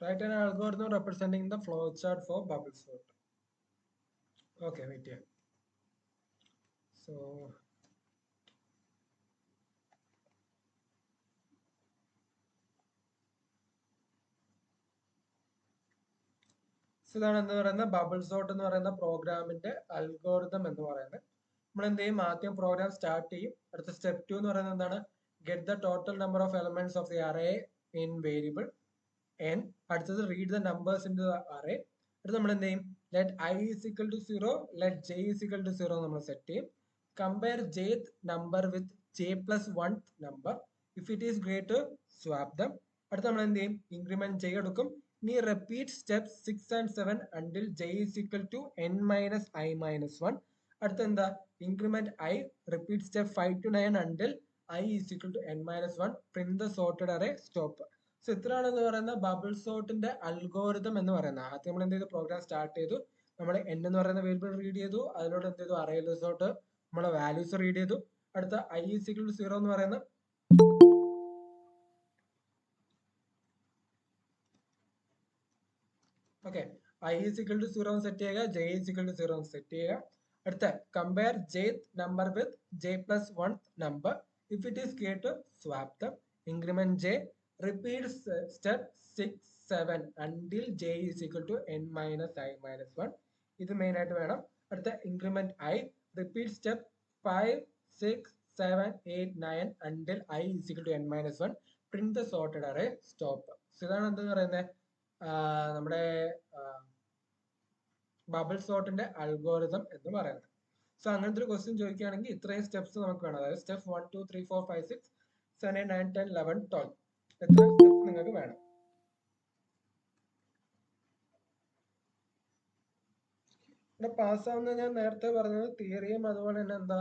Write an algorithm representing the flowchart for bubble sort. Okay, wait here. So ഇതാണ് എന്ന് പറയുന്ന ബബിൾ സോർട്ട് എന്ന് പറയുന്ന പ്രോഗ്രാമിന്റെ അൽഗോരിതം എന്ന് പറയുന്നത്. നമ്മൾ എന്ത് ചെയ്യും? ആദ്യം പ്രോഗ്രാം സ്റ്റാർട്ട് ചെയ്യും. അടുത്ത സ്റ്റെപ്പ് 2 എന്ന് പറയുന്നത് എന്താണ്? Get the total number of elements of the array in variable n. അടുത്തത് read the numbers in the array. അടുത്ത് നമ്മൾ എന്ത് ചെയ്യും? Let i is equal to 0, let j is equal to 0 നമ്മൾ സെറ്റ് ചെയ്യും. Compare jth number with j plus 1th number. If it is greater swap dum. അടുത്ത നമ്മൾ എന്ത് ചെയ്യും? ഇൻക്രിമെന്റ് j എടുക്കും. ഇനി repeat step 6 and 7 until j is equal to n minus I minus 1. അടുത്ത എന്താ? Increment i, repeat step 5 to 9 until I is equal to n minus 1. Print the sorted array stop. So ഇത്രയാണ് എന്ന് പറയുന്ന bubble സോർട്ടിന്റെ algorithm എന്ന് പറയുന്നത്. ആദ്യം നമ്മൾ എന്ത് ചെയ്തു? പ്രോഗ്രാം സ്റ്റാർട്ട് ചെയ്തു. നമ്മൾ n എന്ന് പറയുന്ന വേരിയബിൾ റീഡ് ചെയ്തു. അതിലൂടെ എന്ത് ചെയ്തു? അറേ ലിസ്റ്റോട്ട് നമ്മളെ വാല്യൂസ് റീഡ് ചെയ്തു. അടുത്ത I is equal to 0 എന്ന് പറയുന്ന okay, I is equal to 0 set ചെയ്യുക, j is equal to 0 set ചെയ്യുക. അടുത്ത compare jth number with j plus 1th number. If it is greater swap them. Increment j, repeat step 6 7 until j is equal to n minus I minus 1. ഇത് main ആയിട്ട് വേണം. അടുത്ത increment i, repeat step 5 6 7 8 9 until I is equal to n minus 1. Print the sorted array stop. ഇതാണ് എന്ത് പറയുന്നത്? നമ്മുടെ bubble സോർട്ടിന്റെ algorithm എന്ന് പറയുന്നത്. സോ അങ്ങനത്തെ ഒരു ക്വസ്റ്റ്യൻ ചോദിക്കുകയാണെങ്കിൽ ഇത്രയും സ്റ്റെപ്സ് നമുക്ക് വേണം. അതായത് സ്റ്റെപ്പ് 1 2 3 4 5 6 7 8 9 10 11 12 എത്ര സ്റ്റെപ്സ് നിങ്ങൾക്ക് വേണം. ഇവിടെ പാസ്സാവുന്ന ഞാൻ നേരത്തെ പറഞ്ഞത് തിയറിയും അതുപോലെ തന്നെ എന്താ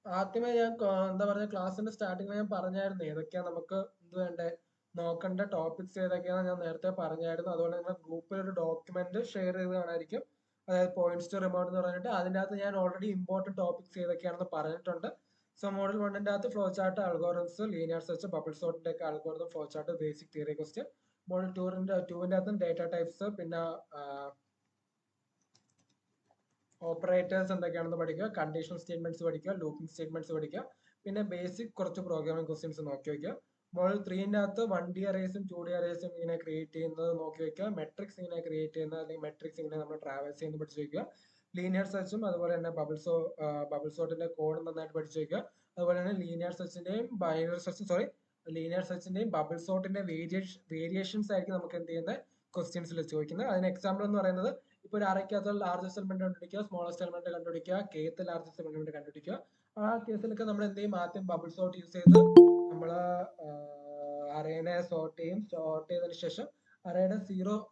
ആദ്യമേ ഞാൻ എന്താ പറയുക ക്ലാസ്സിന്റെ സ്റ്റാർട്ടിങ്ങിൽ ഞാൻ പറഞ്ഞായിരുന്നു ഏതൊക്കെയാ നമുക്ക് എന്ത് വേണ്ടേ നോക്കേണ്ട ടോപ്പിക്സ് ഏതൊക്കെയാണെന്ന് ഞാൻ നേരത്തെ പറഞ്ഞായിരുന്നു. അതുപോലെ നിങ്ങൾ ഗ്രൂപ്പിൽ ഒരു ഡോക്യുമെന്റ് ഷെയർ ചെയ്ത് കാണായിരിക്കും. അതായത് പോയിന്റ്സ് ടു റിമോട്ട് എന്ന് പറഞ്ഞിട്ട് അതിൻ്റെ അകത്ത് ഞാൻ ഓൾറെഡി ഇമ്പോർട്ടൻറ്റ് ടോപ്പിക്സ് ഏതൊക്കെയാണെന്ന് പറഞ്ഞിട്ടുണ്ട്. സോ മോഡൽ 1ന്റെ അകത്ത് flow chart, algorithms, linear search, bubble സോർട്ടിന്റെ ഒക്കെ algorithm, flow chart, basic theory question. Model 2ന്റെ അകത്തും ഡേറ്റ ടൈപ്സ്, പിന്നെ ഓപ്പറേറ്റേഴ്സ് എന്തൊക്കെയാണെന്ന് പഠിക്കുക, കണ്ടീഷണൽ സ്റ്റേറ്റ്മെന്റ്സ് പഠിക്കുക, ലൂപ്പിംഗ് സ്റ്റേറ്റ്മെന്റ്സ് പഠിക്കുക, പിന്നെ ബേസിക് കുറച്ച് പ്രോഗ്രാമിംഗ് ക്വസ്റ്റ്യൻസ് നോക്കി വയ്ക്കുക. മോഡൽ 3ന്റെ അകത്ത് 1D അറേസും 2D അറേസും ഇങ്ങനെ ക്രിയേറ്റ് ചെയ്യുന്നത് നോക്കി വെക്കുക, മെട്രിക്സ് ഇങ്ങനെ ക്രിയേറ്റ് ചെയ്യുന്നത് അല്ലെങ്കിൽ മെട്രിക്സ് ഇങ്ങനെ നമ്മൾ ട്രാവൽസ് ചെയ്യുന്നത് പഠിച്ചു വയ്ക്കുക, ലീനിയർ സെർച്ചും അതുപോലെ തന്നെ ബബിൾ സോർട്ടിന്റെ കോഡ് നന്നായിട്ട് പഠിച്ചു വയ്ക്കുക. അതുപോലെ തന്നെ ലീനിയർ സെർച്ചിന്റെയും ബബിൾ സോർട്ടിന്റെ വേരിയേഷൻസ് ആയിരിക്കും നമുക്ക് എന്ത് ചെയ്യുന്നത് ക്വസ്റ്റ്യൻസിൽ ചോദിക്കുന്നത്. അതിന് എക്സാമ്പിൾ എന്ന് പറയുന്നത് ഇപ്പൊ ഒരു അറയ്ക്കകത്ത് ലാർജസ്റ്റ് എലിമെന്റ് കണ്ടുപിടിക്കുക, സ്മോളസ്റ്റ് എലിമെന്റ് കണ്ടുപിടിക്കുക, kth ലാർജസ്റ്റ് എലിമെന്റ് കണ്ടുപിടിക്കുക. ആ കേസിലൊക്കെ നമ്മൾ എന്ത് ചെയ്യും? ആദ്യം ബബിൾ സോർട്ട് യൂസ് ചെയ്ത് നമ്മൾ അറേനെ സോർട്ട് ചെയ്തതിനു ശേഷം അറേയുടെ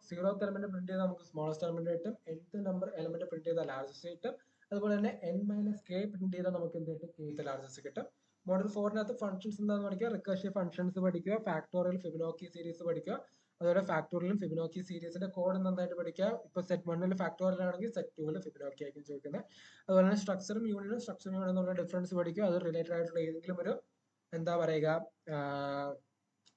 സീറോത്ത് എലിമെന്റ് പ്രിന്റ് ചെയ്താൽ നമുക്ക് സ്മോളസ്റ്റ് എലിമെന്റ് കിട്ടും, nth നമ്പർ എലിമെന്റ് പ്രിന്റ് ചെയ്താൽ ലാർജസ്റ്റ് കിട്ടും. അതുപോലെ തന്നെ n മൈനസ് k പ്രിന്റ് ചെയ്താൽ നമുക്ക് എന്ത് കിട്ടും? kth ലാർജസ്റ്റ് കിട്ടും. മോഡൽ 4-നകത്ത് ഫംഗ്ഷൻസ് എന്താണെന്ന് പഠിക്കുക, റിക്കർഷീവ് ഫംഗ്ഷൻസ് പഠിക്കുക, ഫാക്ടോറിയൽ, ഫിബൊനാച്ചി സീരീസ് പഠിക്കുക. അതുപോലെ ഫാക്ടോറിയലും ഫിബൊനാച്ചി സീരീസിന്റെ കോഡ് നന്നായിട്ട് പഠിക്കുക. ഇപ്പൊ സെറ്റ് 1ൽ ഫാക്ടോറിയൽ ആണെങ്കിൽ സെറ്റ് 2ൽ ഫിബൊനാച്ചി ആയിരിക്കും ചോദിക്കുന്നത്. അതുപോലെ തന്നെ സ്ട്രക്ചറും യൂണിയനും എന്നുള്ള ഡിഫറൻസ് പഠിക്കുക. അത് റിലേറ്റഡ് ആയിട്ടുള്ള ഏതെങ്കിലും ഒരു എന്താ പറയുക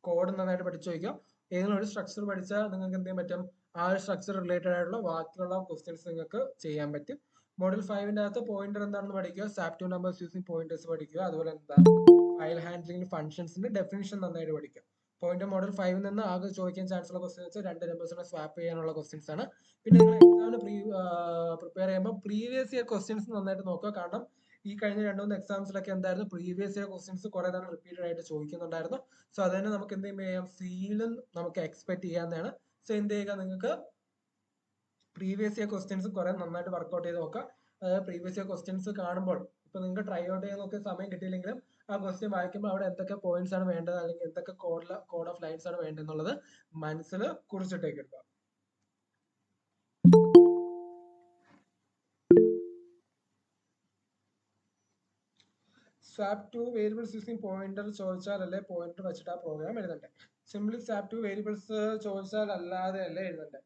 കോഡ് നന്നായിട്ട് പഠിച്ചു വയ്ക്കുക. ഏതെങ്കിലും ഒരു സ്ട്രക്ചർ പഠിച്ചാൽ നിങ്ങൾക്ക് എന്ത് ചെയ്യാൻ പറ്റും? ആ ഒരു സ്ട്രക്ചർ റിലേറ്റഡ് ആയിട്ടുള്ള ബാക്കിയുള്ള ക്വസ്റ്റ്യൻസ് നിങ്ങൾക്ക് ചെയ്യാൻ പറ്റും. മോഡൽ 5-ന്റെ അകത്ത് പോയിന്റർ എന്താണെന്ന് പഠിക്കുക, സാപ് 2 നമ്പേഴ്സ് യൂസിങ് പോയിന്റേഴ്സ് പഠിക്കുക. അതുപോലെ എന്താ ഫയൽ ഹാൻഡ്ലിംഗ് ഫംഗ്ഷൻസിന്റെ ഡെഫിനിഷൻ നന്നായിട്ട് പഠിക്കുക. പോയിന്റർ മോഡൽ 5 നിന്ന് ആകെ ചോദിക്കാൻ ചാൻസ് ഉള്ള ക്വസ്റ്റ്യൻസ് 2 നമ്പേഴ്സിനെ സ്വാപ്പ് ചെയ്യാനുള്ള ക്വസ്റ്റ്യൻസ് ആണ്. പിന്നെ നിങ്ങൾ എക്സാമിന് പ്രിപ്പയർ ചെയ്യുമ്പോൾ പ്രീവിയസ് ഇയർ ക്വസ്റ്റ്യൻസ് നന്നായിട്ട് നോക്കുക. കാരണം ഈ കഴിഞ്ഞ 2-3 എക്സാംസിലൊക്കെ എന്തായിരുന്നു പ്രീവിയസ് ഇയർ ക്വസ്റ്റ്യൻസ് കുറെ തവണ റിപ്പീറ്റഡ് ആയിട്ട് ചോദിക്കുന്നുണ്ടായിരുന്നു. സോ അത് തന്നെ നമുക്ക് എന്ത് ചെയ്യാം? സിയിലും നമുക്ക് എക്സ്പെക്ട് ചെയ്യാവുന്നതാണ്. സോ എന്ത് ചെയ്യുക? നിങ്ങൾക്ക് പ്രീവിയസ് ഇയർ ക്വസ്റ്റ്യൻസ് കുറെ നന്നായിട്ട് വർക്ക്ഔട്ട് ചെയ്ത് നോക്കുക. അതായത് പ്രീവിയസ് ഇയർ ക്വസ്റ്റ്യൻസ് കാണുമ്പോൾ ഇപ്പൊ നിങ്ങൾക്ക് ട്രൈ ഔട്ട് ചെയ്യാൻ നോക്കിയ സമയം കിട്ടിയില്ലെങ്കിലും ആ ക്വസ്റ്റ്യൻ വായിക്കുമ്പോൾ അവിടെ എന്തൊക്കെ പോയിന്റ്സ് ആണ് വേണ്ടത് അല്ലെങ്കിൽ എന്തൊക്കെ കോഡ് ഓഫ് ലൈൻസ് ആണ് വേണ്ടതെന്നുള്ളത് മനസ്സിൽ കുറിച്ചിട്ടേക്ക് എടുക്കുക. swap 2 വേരിയബിൾസ് യൂസിങ് പോയിന്റർ ചോദിച്ചാൽ അല്ലേ പോയിന്റർ വെച്ചിട്ട് ആ പ്രോഗ്രാം എഴുതണ്ടേ? സിംപ്ലി swap 2 വേരിയബിൾസ് ചോദിച്ചാൽ അല്ലാതെ അല്ലേ എഴുതണ്ടേ?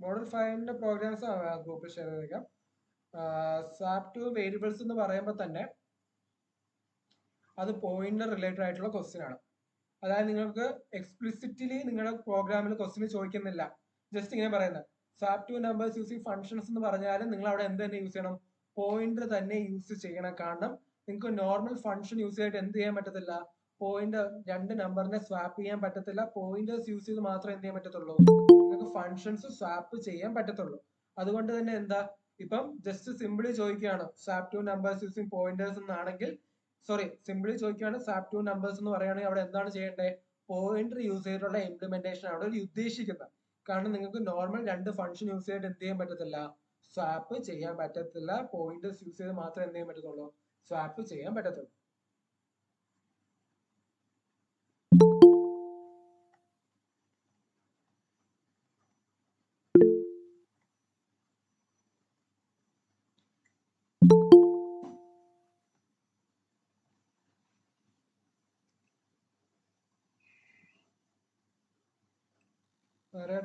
മോഡൽ 5-ന്റെ പ്രോഗ്രാംസ് ഗ്രൂപ്പിൽ ഷെയർ ചെയ്തേക്കാം. swap 2 വേരിയബിൾസ് എന്ന് പറയുമ്പോൾ തന്നെ അത് പോയിന്റർ റിലേറ്റഡ് ആയിട്ടുള്ള ക്വസ്റ്റ്യൻ ആണ്. അതായത് നിങ്ങൾക്ക് എക്സ്പ്ലിസിറ്റ്ലി നിങ്ങളുടെ പ്രോഗ്രാമിൽ ക്വസ്റ്റ്യൻ ചോദിക്കുന്നില്ല, ജസ്റ്റ് ഇങ്ങനെ പറയുന്നത് swap 2 നമ്പേഴ്സ് യൂസിങ് ഫംഗ്ഷൻസ് എന്ന് പറഞ്ഞാലും നിങ്ങൾ അവിടെ എന്ത് തന്നെ യൂസ് ചെയ്യണം? പോയിന്റർ തന്നെ യൂസ് ചെയ്യണം. കാരണം നിങ്ങൾക്ക് നോർമൽ ഫംഗ്ഷൻ യൂസ് ചെയ്തിട്ട് എന്ത് ചെയ്യാൻ പറ്റത്തില്ല? പോയിന്റർ 2 നമ്പറിനെ സ്വാപ്പ് ചെയ്യാൻ പറ്റത്തില്ല. പോയിന്റേഴ്സ് യൂസ് ചെയ്ത് മാത്രമേ എന്ത് ചെയ്യാൻ പറ്റത്തുള്ളൂ? നിങ്ങൾക്ക് ഫംഗ്ഷൻസ് സ്വാപ്പ് ചെയ്യാൻ പറ്റത്തുള്ളൂ. അതുകൊണ്ട് തന്നെ എന്താ ഇപ്പം ജസ്റ്റ് സിംപിളി ചോദിക്കുകയാണ് swap 2 നമ്പേഴ്സ് യൂസിങ് പോയിന്റേഴ്സ് എന്നാണെങ്കിൽ സിംപിളി ചോദിക്കുകയാണ് swap 2 നമ്പേഴ്സ് എന്ന് പറയുകയാണെങ്കിൽ അവിടെ എന്താണ് ചെയ്യേണ്ടത്? പോയിന്റർ യൂസ് ചെയ്തിട്ടുള്ള ഇംപ്ലിമെന്റേഷൻ ആണ് അവിടെ ഉദ്ദേശിക്കുന്നത്. കാരണം നിങ്ങൾക്ക് നോർമൽ 2 ഫംഗ്ഷൻ യൂസ് ചെയ്തിട്ട് എന്ത് ചെയ്യാൻ പറ്റത്തില്ല? സ്വാപ്പ് ചെയ്യാൻ പറ്റത്തില്ല. പോയിന്റേഴ്സ് യൂസ് ചെയ്ത് മാത്രമേ എന്ത് ചെയ്യാൻ പറ്റത്തുള്ളൂ? സ്വാപ്പ് ചെയ്യാൻ പറ്റത്തുള്ളൂ. വേറെ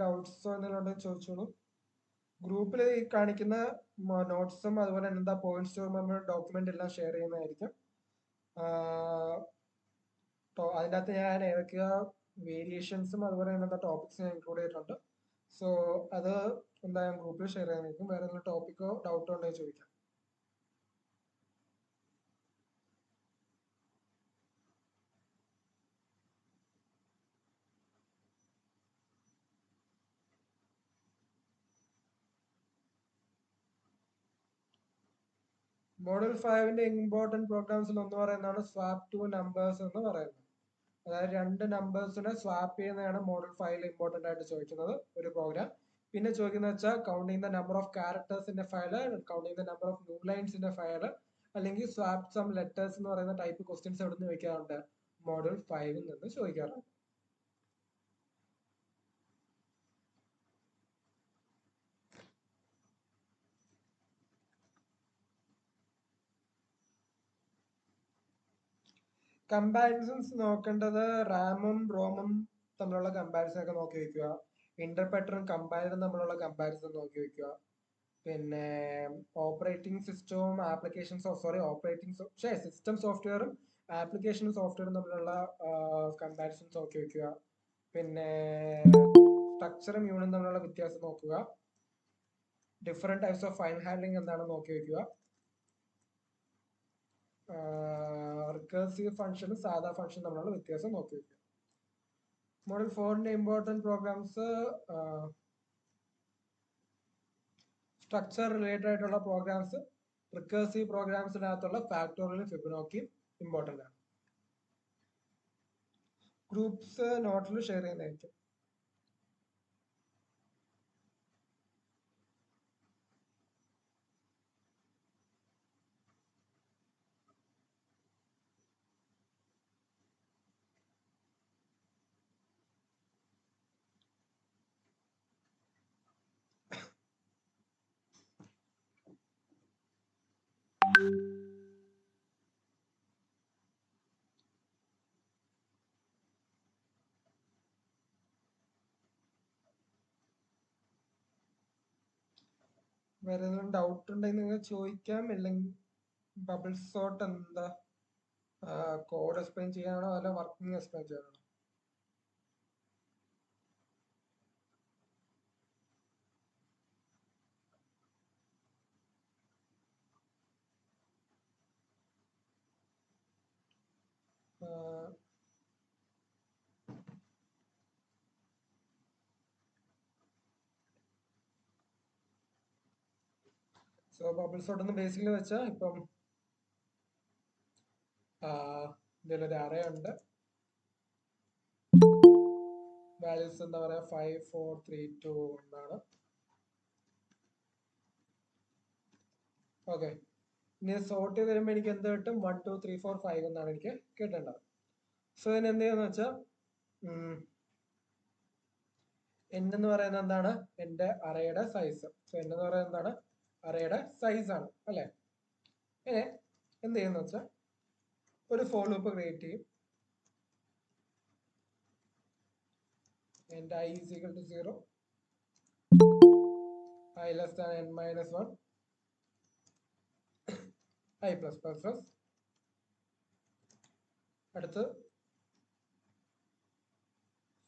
ഡൗട്ട്സോ എന്തെങ്കിലും ഉണ്ടെങ്കിൽ ചോദിച്ചോളൂ. ഗ്രൂപ്പിൽ ഈ കാണിക്കുന്ന നോട്ട്സും അതുപോലെ എന്താ പോയിന്റ്സ് ഡോക്യുമെന്റ് എല്ലാം ഷെയർ ചെയ്യുന്നതായിരിക്കും. അതിൻ്റെ അകത്ത് ഞാൻ ഏതൊക്കെയാ വേരിയേഷൻസും അതുപോലെ എന്താ ടോപ്പിക്സ് ഞാൻ ഇൻക്ലൂഡ് ചെയ്തിട്ടുണ്ട്. സോ അത് എന്താ ഞാൻ ഗ്രൂപ്പിൽ ഷെയർ ചെയ്യാനായിരിക്കും. വേറെ എന്തെങ്കിലും ടോപ്പിക്കോ ഡൗട്ടോ ഉണ്ടെങ്കിൽ ചോദിക്കാം. മോഡൽ 5ന്റെ ഇമ്പോർട്ടൻറ്റ് പ്രോഗ്രാംസിൽ ഒന്ന് പറയുന്നതാണ് സ്വാപ്പ് ടു നമ്പേഴ്സ് എന്ന് പറയുന്നത്. അതായത് രണ്ട് നമ്പേഴ്സിനെ സ്വാപ്പ് ചെയ്യുന്നതാണ് മോഡൽ 5ൽ ഇമ്പോർട്ടൻ്റ് ആയിട്ട് ചോദിക്കുന്നത് ഒരു പ്രോഗ്രാം. പിന്നെ ചോദിക്കുന്നത് വെച്ചാൽ കൗണ്ടിങ് ദ നമ്പർ ഓഫ് ക്യാരക്ടേഴ്സിന്റെ file, counting the number of new ലൈൻസിന്റെ ഫയല്, അല്ലെങ്കിൽ സ്വാപ്പ് സം ലെറ്റേഴ്സ് എന്ന് പറയുന്ന ടൈപ്പ് ക്വസ്റ്റ്യൻസ് എവിടെ നിന്ന് ചോദിക്കാറുണ്ട്? മോഡൽ 5ൽ നിന്ന് ചോദിക്കാറുണ്ട്. കമ്പാരിസൺസ് നോക്കേണ്ടത് റാമും റോമും തമ്മിലുള്ള കമ്പാരിസൺ ഒക്കെ നോക്കി വെക്കുക. ഇന്റർപ്രറ്ററും കമ്പൈലറും തമ്മിലുള്ള കമ്പാരിസൺ നോക്കി വെക്കുക. പിന്നെ ഓപ്പറേറ്റിംഗ് സിസ്റ്റവും സിസ്റ്റം സോഫ്റ്റ്വെയറും ആപ്ലിക്കേഷൻ സോഫ്റ്റ്വെയറും തമ്മിലുള്ള കമ്പാരിസൺസ് നോക്കി വെക്കുക. പിന്നെ സ്ട്രക്ചറും യൂണിറ്റും തമ്മിലുള്ള വ്യത്യാസം നോക്കുക. Different types of file handling എന്താണെന്ന് നോക്കി വെക്കുക. റിക്കർസീവ് ഫംഗ്ഷനും സാധാ ഫംഗ്ഷൻ തമ്മിലുള്ള വ്യത്യാസം നോക്കി വെക്കുക. മോഡൽ 4ന്റെ ഇമ്പോർട്ടൻറ്റ് പ്രോഗ്രാംസ് സ്ട്രക്ചർ റിലേറ്റഡ് ആയിട്ടുള്ള പ്രോഗ്രാംസ്, റിക്കർസീവ് പ്രോഗ്രാംസിനകത്തുള്ള ഫാക്ടോറിയലും ഫിബൊനാച്ചിയും ഇമ്പോർട്ടൻ്റ് ആണ്. ഗ്രൂപ്പ്സ് നോട്ടിൽ ഷെയർ ചെയ്യുന്നതായിരിക്കും. വേറെ ഏതെങ്കിലും ഡൗട്ട് ഉണ്ടെങ്കിൽ നിങ്ങൾ ചോദിക്കാം. അല്ലെങ്കിൽ ബബിൾ സോർട്ട് എന്താ കോഡ് എക്സ്പ്ലെയിൻ ചെയ്യാനാണോ അല്ല വർക്കിംഗ് എക്സ്പ്ലെയിൻ ചെയ്യാനാണോ? സോ ബബിൾ സോർട്ട് എന്ന് ബേസിക്കലി വെച്ചാൽ ഇപ്പം ഇതിലൊരു അറേ ഉണ്ട്. വാല്യൂസ് എന്താ പറയാ 5 4 3 2 1 ഓക്കെ. ഇനി സോർട്ട് ചെയ്ത് വരുമ്പോൾ എനിക്ക് എന്ത് കിട്ടും? 1 2 3 4 5 എന്നാണ് എനിക്ക് കിട്ടേണ്ടത്. സോ ഇതിന് എന്ത് ചെയ്യാന്ന് വെച്ചാൽ n എന്ന് പറയുന്നത് എന്താണ്? എന്റെ അറേയുടെ സൈസ്. സോ n എന്ന് പറയുന്നത് എന്താണ്? അറേയുടെ സൈസ് ആണ് അല്ലെ? ഇനി എന്ത് ചെയ്യുന്ന വെച്ചാൽ ഒരു ഫോർ ലൂപ്പ് ക്രിയേറ്റ് ചെയ്യും. and I is equal to 0, I less than n minus 1, I plus plus plus. അടുത്ത്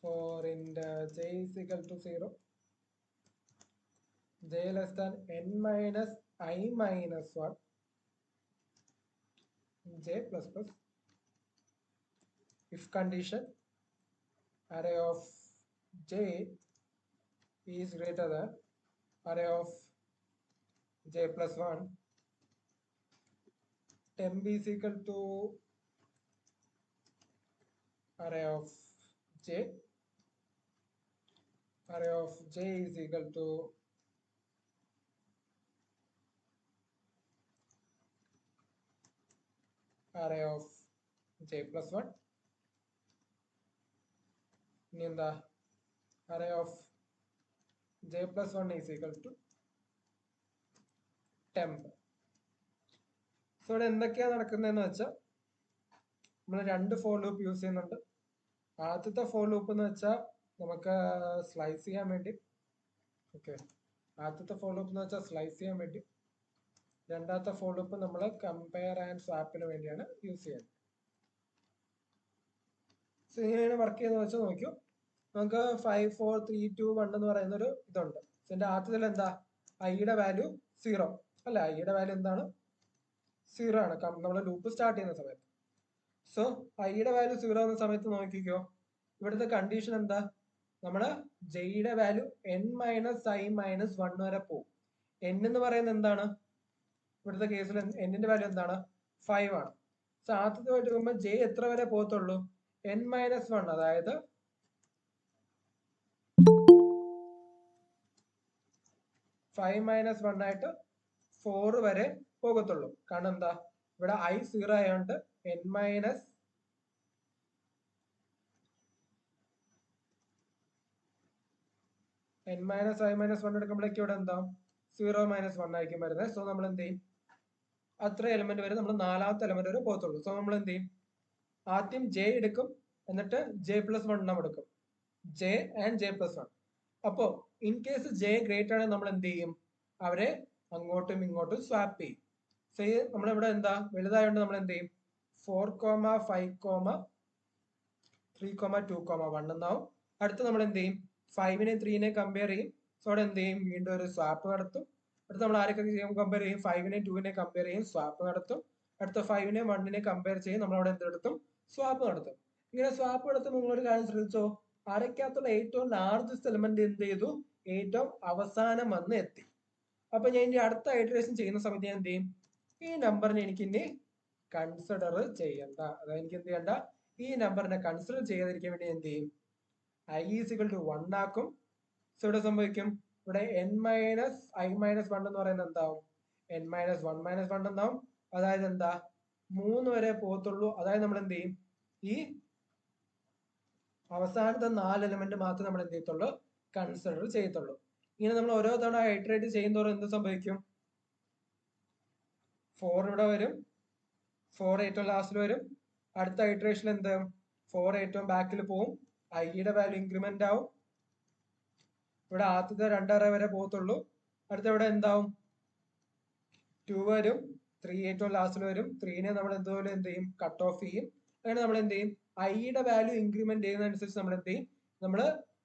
for int j is equal to 0, j less than n minus I minus 1, j plus plus. If condition array of j is greater than array of j plus 1, temp is equal to array of j, array of j is equal to array of j plus 1. ഇനി എന്താ? array of j plus 1 is equal to temp. So ഇവിടെ എന്തൊക്കെയാണ് നടക്കുന്നതെന്ന് വെച്ചാൽ നമ്മൾ 2 for loop use ചെയ്യുന്നുണ്ട്. ആദ്യത്തെ for loop എന്ന് വെച്ചാൽ നമുക്ക് സ്ലൈസ് ചെയ്യാൻ വേണ്ടി, ഓക്കെ, ആദ്യത്തെ ഫോർ ലൂപ്പ് എന്ന് വെച്ചാൽ സ്ലൈസ് ചെയ്യാൻ വേണ്ടി. രണ്ടാമത്തെ ഫോർ ലൂപ്പ് നമ്മൾ കമ്പയർ ആൻഡ് സ്വാപ്പിന് വേണ്ടിയാണ് യൂസ് ചെയ്യുന്നത്. സോ ഇങ്ങനെയാണ് വർക്ക് ചെയ്യുന്നത് വെച്ചാൽ നോക്കൂ. നമുക്ക് 5 4 3 2 1 എന്ന് പറയുന്ന ഒരു ഇതുണ്ട്. ഇതിന്റെ ആദ്യത്തിൽ എന്താ, ഐയുടെ വാല്യൂ 0 അല്ല, ഐയുടെ വാല്യൂ എന്താണ്, 0 ആണ് നമ്മൾ ലൂപ്പ് സ്റ്റാർട്ട് ചെയ്യുന്ന സമയത്ത്. സോ ഐയുടെ വാല്യൂ 0 എന്ന സമയത്ത് നോക്കിക്കോ, ഇവിടുത്തെ കണ്ടീഷൻ എന്താ, നമ്മള് ജെയുടെ value n minus i minus 1 വരെ പോകും. n എന്ന് പറയുന്നത് എന്താണ്, ഇവിടുത്തെ കേസിൽ എന്നിന്റെ വാല്യൂ എന്താണ്, 5 ആണ്. സോ ആദ്യത്തെ വരുമ്പോൾ ജെ എത്ര വരെ പോകത്തുള്ളൂ, n മൈനസ് 1, അതായത് 5 മൈനസ് 1 ആയിട്ട് 4 വരെ പോകത്തുള്ളൂ. കാരണം എന്താ, ഇവിടെ ഐ 0 ആയതുകൊണ്ട് n മൈനസ് ഐ മൈനസ് 1 എടുക്കുമ്പോഴേക്കും ഇവിടെ എന്താ 0 മൈനസ് 1 ആയിരിക്കും വരുന്നത്. സോ നമ്മൾ എന്ത് ചെയ്യും, അത്ര എലിമെന്റ് വരെ നമ്മൾ നാലാമത്തെ എലിമെന്റ് വരെ പോകത്തുള്ളൂ. സോ നമ്മൾ എന്ത് ചെയ്യും, ആദ്യം ജെ എടുക്കും, എന്നിട്ട് ജെ പ്ലസ് 1 നമ്മൾ എടുക്കും, ജെ ആൻഡ് ജെ പ്ലസ് 1. അപ്പോ ഇൻ കേസ് ജെ ഗ്രേറ്റർ ആണെങ്കിൽ നമ്മൾ എന്ത് ചെയ്യും, അവരെ അങ്ങോട്ടും ഇങ്ങോട്ടും സ്വാപ്പ് ചെയ്യും. സോ നമ്മളിവിടെ എന്താ വലുതായതുകൊണ്ട് നമ്മൾ എന്ത് ചെയ്യും, 4 5 3 2 1 എന്നാവും. അടുത്ത് നമ്മൾ എന്ത് ചെയ്യും, 5നെ 3നെ കമ്പയർ ചെയ്യും. സോ അവിടെ എന്ത് ചെയ്യും, വീണ്ടും ഒരു സ്വാപ്പ് നടത്തും. അടുത്ത് നമ്മൾ ആരൊക്കെ കമ്പയർ ചെയ്യും, 5നെ 2നെ കമ്പയർ ചെയ്യും, സ്വാപ്പ് നടത്തും. അടുത്ത 5നെ 1നെ കമ്പയർ ചെയ്യും, നമ്മൾ അവിടെ എന്തെടുത്തും, സ്വാപ്പ് നടത്തും. ഇങ്ങനെ സ്വാപ്പ് നടത്തുമ്പോൾ നിങ്ങളൊരു കാര്യം ശ്രദ്ധിച്ചോ, അരയ്ക്കകത്തുള്ള ഏറ്റവും ലാർജസ്റ്റ് എലിമെന്റ് എന്ത് ചെയ്തു, ഏറ്റവും അവസാനം വന്ന് എത്തി. അപ്പൊ ഞാൻ ഇനി അടുത്ത ഐറ്ററേഷൻ ചെയ്യുന്ന സമയത്ത് ഞാൻ എന്ത് ചെയ്യും, ഈ നമ്പറിനെ എനിക്ക് ഇനി കൺസിഡർ ചെയ്യണ്ട, അതായത് എനിക്ക് എന്ത് ചെയ്യണ്ട, ഈ നമ്പറിനെ കൺസിഡർ ചെയ്യാതിരിക്കാൻ വേണ്ടി എന്ത് ചെയ്യും, ഐ ഈസ് ഇക്വൽ ടു 1 ആക്കും. സോ ഇവിടെ സംഭവിക്കും, ഇവിടെ n മൈനസ് ഐ മൈനസ് 1 എന്ന് പറയുന്നത് എന്താവും, n മൈനസ് 1 മൈനസ് 1 എന്നാവും. അതായത് എന്താ, 3 വരെ പോകത്തുള്ളൂ. അതായത് നമ്മൾ എന്ത് ചെയ്യും, ഈ അവസാനത്തെ 4 എലിമെന്റ് മാത്രമേ നമ്മൾ എന്ത് ചെയ്യത്തുള്ളൂ, കൺസിഡർ ചെയ്യത്തുള്ളൂ. ഇങ്ങനെ നമ്മൾ ഓരോ തവണ ഹൈഡ്രേറ്റ് ചെയ്യുന്നതോറും എന്ത് സംഭവിക്കും, 4 ഇവിടെ വരും, 4 ഏറ്റവും ലാസ്റ്റിൽ വരും. അടുത്ത ഹൈഡ്രേഷൻ എന്ത്, 4 ഏറ്റവും ബാക്കിൽ പോവും, ഐയുടെ വാല്യൂ ഇൻക്രിമെന്റ് ആവും. ഇവിടെ ആദ്യത്തെ 2 അറേ വരെ പോകത്തുള്ളൂ. അടുത്ത ഇവിടെ എന്താവും, 2 വരും, 3 ഏറ്റവും ലാസ്റ്റിൽ വരും. 3നെ നമ്മൾ എന്തുപോലെ എന്ത് ചെയ്യും, കട്ട് ഓഫ് ചെയ്യും. അങ്ങനെ നമ്മൾ എന്ത് ചെയ്യും, ഐയുടെ വാല്യൂ ഇൻക്രിമെന്റ് ചെയ്യുന്നതനുസരിച്ച് നമ്മൾ എന്ത് ചെയ്യും, നമ്മൾ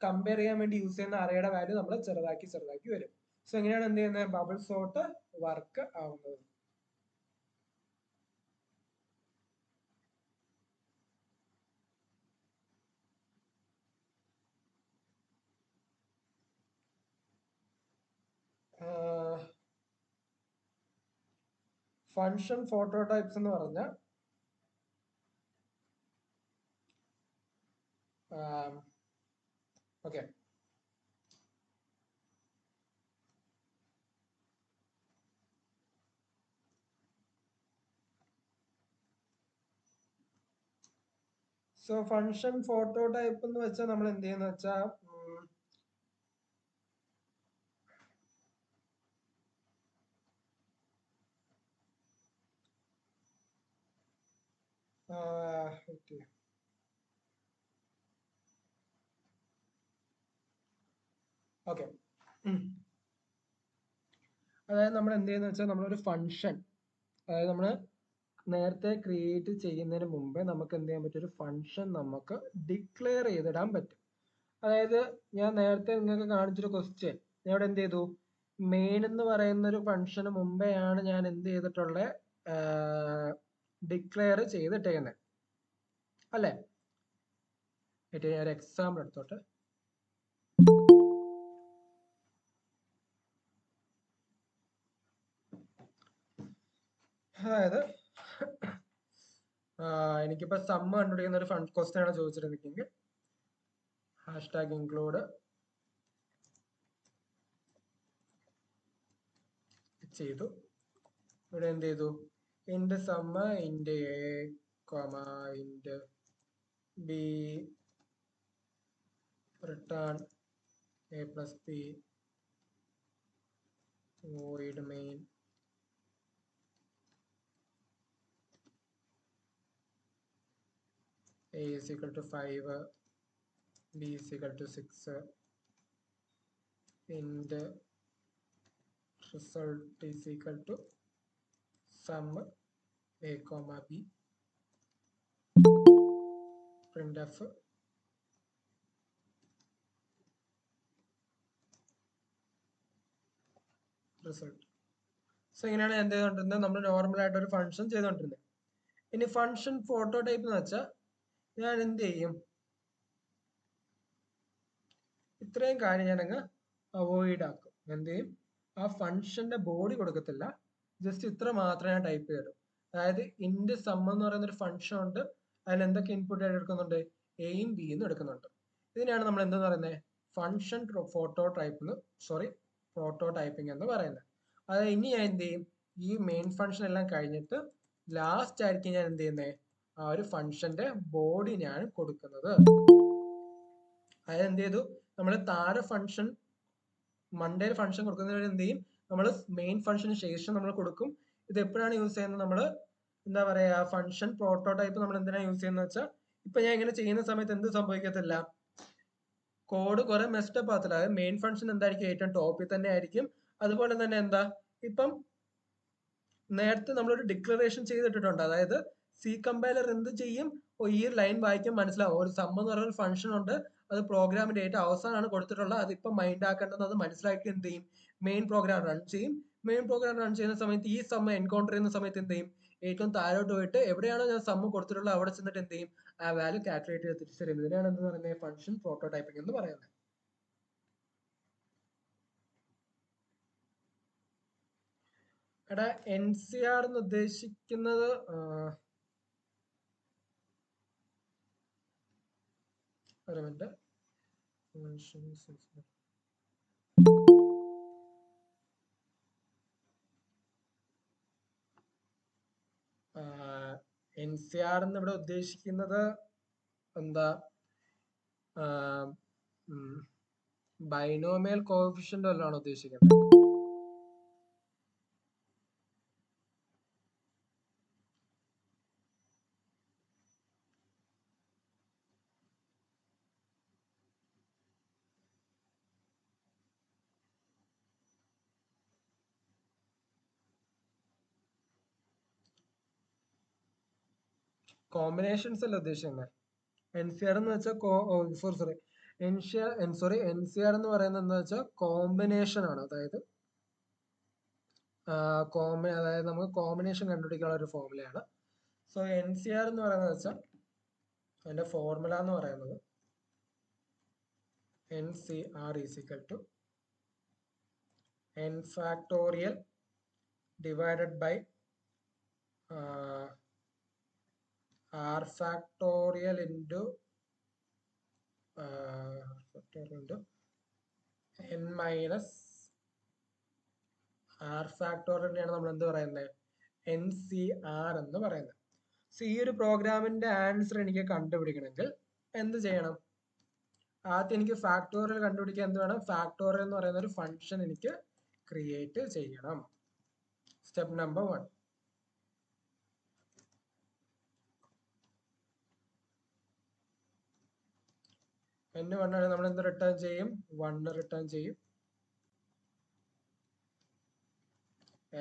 കമ്പയർ ചെയ്യാൻ വേണ്ടി യൂസ് ചെയ്യുന്ന അറേയുടെ വാല്യൂ നമ്മൾ ചെറുതാക്കി വരും. സോ എങ്ങനെയാണ് എന്ത് ചെയ്യുന്നത്, ബബിൾ സോർട്ട് വർക്ക് ആവുന്നത്. ഫങ്ഷൻ ഫോട്ടോടൈപ്സ് എന്ന് പറഞ്ഞ ഓക്കെ, സോ ഫങ്ഷൻ ഫോട്ടോടൈപ്പ് എന്ന് വെച്ചാൽ നമ്മൾ എന്ത് ചെയ്യുന്ന വെച്ചാൽ, ഓക്കെ, അതായത് നമ്മൾ എന്ത് ചെയ്യുന്ന വെച്ചാൽ, നമ്മളൊരു ഫങ്ഷൻ, അതായത് നമ്മൾ നേരത്തെ ക്രിയേറ്റ് ചെയ്യുന്നതിന് മുമ്പേ നമുക്ക് എന്ത് ചെയ്യാൻ പറ്റും, ഒരു ഫങ്ഷൻ നമുക്ക് ഡിക്ലെയർ ചെയ്തിടാൻ പറ്റും. അതായത് ഞാൻ നേരത്തെ നിങ്ങൾക്ക് കാണിച്ചൊരു ക്വസ്റ്റ്യൻ, ഞാൻ ഇവിടെ എന്ത് ചെയ്തു, മെയിൻ എന്ന് പറയുന്ന ഒരു ഫങ്ഷന് മുമ്പെയാണ് ഞാൻ എന്ത് ചെയ്തിട്ടുള്ളത്, ഡിക്ലെയർ ചെയ്തിട്ടേക്കുന്നത് അല്ലേ. ഞാൻ ഒരു എക്സാമ്പിൾ എടുത്തോട്ടെ. അതായത് എനിക്കിപ്പോ സമ്മ് കണ്ടുപിടിക്കുന്ന ഒരു ക്വസ്റ്റ്യൻ ആണ് ചോദിച്ചിരുന്നെങ്കിൽ, ഹാഷ്ടാഗ് ഇൻക്ലൂഡ് ചെയ്തു. ഇവിടെ എന്ത് ചെയ്തു, int sum int a int b return a plus b void main a is equal to 5, b is equal to 6, and result is equal to sum a comma b, printf result. So ഇങ്ങനെയാണ് എന്ത് ചെയ്തുകൊണ്ടിരുന്നത്, നമ്മൾ normal ആയിട്ട് ഒരു function ചെയ്തുകൊണ്ടിരുന്നത്. ഇനി function photo type എന്ന് വെച്ചാൽ ഞാൻ എന്ത് ചെയ്യും, ഇത്രയും കാര്യം ഞാൻ അങ്ങ് അവോയ്ഡ് ആക്കും. എന്ത് ചെയ്യും, ആ ഫംഗ്ഷന്റെ ബോഡി കൊടുക്കത്തില്ല, ജസ്റ്റ് ഇത്ര മാത്രമേ ഞാൻ ടൈപ്പ് ചെയ്തു. അതായത് ഇന്റ് സം എന്ന് പറയുന്ന ഒരു ഫംഗ്ഷൻ ഉണ്ട്, അതിൽ എന്തൊക്കെ ഇൻപുട്ട് ആയിട്ട് എടുക്കുന്നുണ്ട്, എയും ബിയും എടുക്കുന്നുണ്ട്. ഇതിനെയാണ് നമ്മൾ എന്തെന്ന് പറയുന്നത്, function photo type photo typing എന്ന് പറയുന്നത്. അതായത് ഇനി ഞാൻ എന്ത് ചെയ്യും, ഈ മെയിൻ ഫംഗ്ഷൻ എല്ലാം കഴിഞ്ഞിട്ട് ലാസ്റ്റ് ആയിരിക്കും ഞാൻ എന്ത് ചെയ്യുന്നത്, ആ ഒരു ഫംഗ്ഷന്റെ ബോഡി ഞാൻ കൊടുക്കുന്നത്. അതായത് എന്ത് ചെയ്തു, നമ്മൾ താഴെ ഫംഗ്ഷൻ മണ്ടേൽ ഫംഗ്ഷൻ കൊടുക്കുന്നതിന് എന്ത് ചെയ്യും, നമ്മൾ മെയിൻ ഫംഗ്ഷന് ശേഷം നമ്മൾ കൊടുക്കും. ഇത് എപ്പോഴാണ് യൂസ് ചെയ്യുന്നത്, നമ്മൾ എന്താ പറയാ, ഫംഗ്ഷൻ പ്രോട്ടോടൈപ്പ് നമ്മൾ എന്തിനാണ് യൂസ് ചെയ്യുന്നത് വെച്ചാൽ, ഇപ്പൊ ഞാൻ ഇങ്ങനെ ചെയ്യുന്ന സമയത്ത് എന്ത് സംഭവിക്കത്തില്ല, കോഡ് കുറെ മെസ്റ്റപ്പ് ആകത്തില്ല. അതായത് മെയിൻ ഫംഗ്ഷൻ എന്തായിരിക്കും, ഏറ്റവും ടോപ്പിൽ തന്നെ ആയിരിക്കും. അതുപോലെ തന്നെ എന്താ, ഇപ്പം നേരത്തെ നമ്മളൊരു ഡിക്ലറേഷൻ ചെയ്തിട്ടുണ്ട്, അതായത് സി കമ്പൈലർ എന്ത് ചെയ്യും, ഈ ലൈൻ വായിക്കാൻ മനസ്സിലാവും, ഒരു സം എന്ന് പറയുന്ന ഒരു ഫംഗ്ഷൻ ഉണ്ട്, അത് പ്രോഗ്രാമിന്റെ ഏറ്റവും അവസാനമാണ് കൊടുത്തിട്ടുള്ളത്, അതിപ്പോ മൈൻഡ് ആക്കേണ്ടത് അത് മനസ്സിലാക്കി എന്ത് ചെയ്യും, മെയിൻ പ്രോഗ്രാം റൺ ചെയ്യും. മെയിൻ പ്രോഗ്രാം റൺ ചെയ്യുന്ന സമയത്ത് ഈ സം എൻകൗണ്ടർ ചെയ്യുന്ന സമയത്ത് എന്ത് ചെയ്യും, ഏറ്റവും താഴോട്ട് പോയിട്ട് എവിടെയാണോ ഞാൻ സം കൊടുത്തിട്ടുള്ളത് അവിടെ ചെന്നിട്ട് എന്ത് ചെയ്യും, ആ വാല്യൂ കാൽക്കുലേറ്റ് ചെയ്ത് തിരിച്ചറിയും. ഇതിനാണ് എന്ത് പറയുന്നത്, ഫംഗ്ഷൻ പ്രോട്ടോടൈപ്പിംഗ് എന്ന് പറയുന്നത്. എടാ NCR എന്ന് ഉദ്ദേശിക്കുന്നത് ഒരു മിനിറ്റ്, NCR എന്ന് ഇവിടെ ഉദ്ദേശിക്കുന്നത് എന്താ, ബൈനോമിയൽ കോഎഫിഷ്യന്റ് വല്ലതാണ് ഉദ്ദേശിക്കുന്നത്. കോമ്പിനേഷൻസ് അല്ല ഉദ്ദേശിക്കുന്നത്. NCR എന്ന് വെച്ചാൽ NCR എന്ന് പറയുന്നത് എന്താ വെച്ചാൽ കോമ്പിനേഷൻ ആണ്. അതായത് നമുക്ക് കോമ്പിനേഷൻ കണ്ടുപിടിക്കാനുള്ള ഒരു ഫോർമുലയാണ്. സോ NCR എന്ന് പറയുന്നത് വെച്ചാൽ അതിന്റെ ഫോർമുല എന്ന് പറയുന്നത് NCR is equal to n factorial divided by r factorial into n minus r factorial നമ്മൾ എന്ത് പറയുന്നത്, NCR എന്ന് പറയുന്നത്. സോ ഈ ഒരു പ്രോഗ്രാമിന്റെ ആൻസർ എനിക്ക് കണ്ടുപിടിക്കണമെങ്കിൽ എന്ത് ചെയ്യണം, ആദ്യം എനിക്ക് ഫാക്ടോറിയൽ കണ്ടുപിടിക്കാൻ എന്ത് വേണം, ഫാക്ടോറിയൽ എന്ന് പറയുന്ന ഒരു ഫംഗ്ഷൻ എനിക്ക് ക്രിയേറ്റ് ചെയ്യണം. Step number 1. n 1 ആണ്, നമ്മൾ എന്ത് റിട്ടേൺ ചെയ്യും, 1 റിട്ടേൺ ചെയ്യും.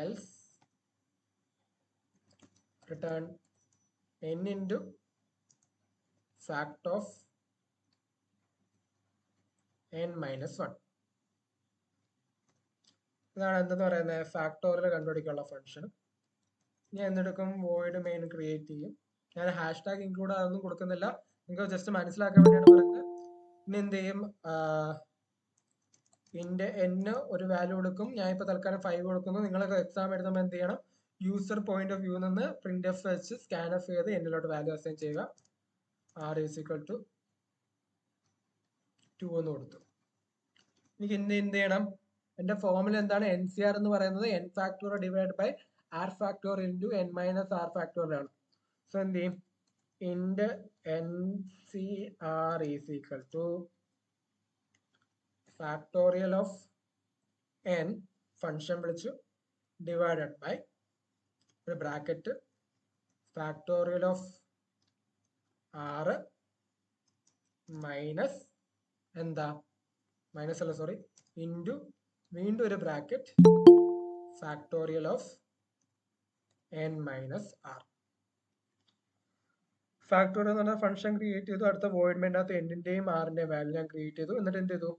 else return n into fact of n minus 1. ഇതാണ് എന്തെന്ന് പറയുന്നത്, ഫാക്ടോറിയൽ കണ്ടുപിടിക്കാനുള്ള ഫംഗ്ഷൻ. ഞാൻ എന്തെടുക്കും, വോയിഡ് മെയിൻ ക്രിയേറ്റ് ചെയ്യും. ഞാൻ ഹാഷ് ടാഗ് ഇൻക്ലൂഡ് അതൊന്നും കൊടുക്കുന്നില്ല, നിങ്ങൾക്ക് ജസ്റ്റ് മനസ്സിലാക്കാൻ വേണ്ടിയാണ് പറയുന്നത്. ഇനി എന്ത് ചെയ്യും, ഇന്റെ n ഒരു വാല്യൂ കൊടുക്കും. ഞാൻ ഇപ്പൊ തൽക്കാലം 5 കൊടുക്കുന്നു. നിങ്ങളൊക്കെ എക്സാം എഴുതുമ്പോൾ എന്ത് ചെയ്യണം, യൂസർ പോയിന്റ് ഓഫ് വ്യൂ നിന്ന് printf വെച്ച് സ്കാൻഫ് ചെയ്ത് എന്നിലോട്ട് വാല്യൂ അസൈൻ ചെയ്യുക. r is equal to 2 എന്ന് കൊടുത്തു. എനിക്ക് എന്ത് ചെയ്യണം, എന്റെ ഫോർമുല എന്താണ്, NCR എന്ന് പറയുന്നത് n factorial divide by r factorial into n minus r factorial ആണ്. സോ എന്ത് ചെയ്യും, int NCR is equal to factorial of n function വിളിച്ചു ഡിവൈഡഡ് ബൈ ഒരു bracket factorial of r minus എന്താ മൈനസ് അല്ല സോറി ഇൻറ്റു വീണ്ടും ഒരു bracket factorial of n minus r. Factorial എന്ന് പറഞ്ഞാൽ ഫംഗ്ഷൻ ക്രിയേറ്റ് ചെയ്തു, അടുത്ത വോയിഡ് മെയിനകത്ത് എന്നിന്റെയും ആറിന്റെയും വാല്യൂ ഞാൻ ക്രിയേറ്റ് ചെയ്തു. എന്നിട്ട് എന്ത് ചെയ്തു,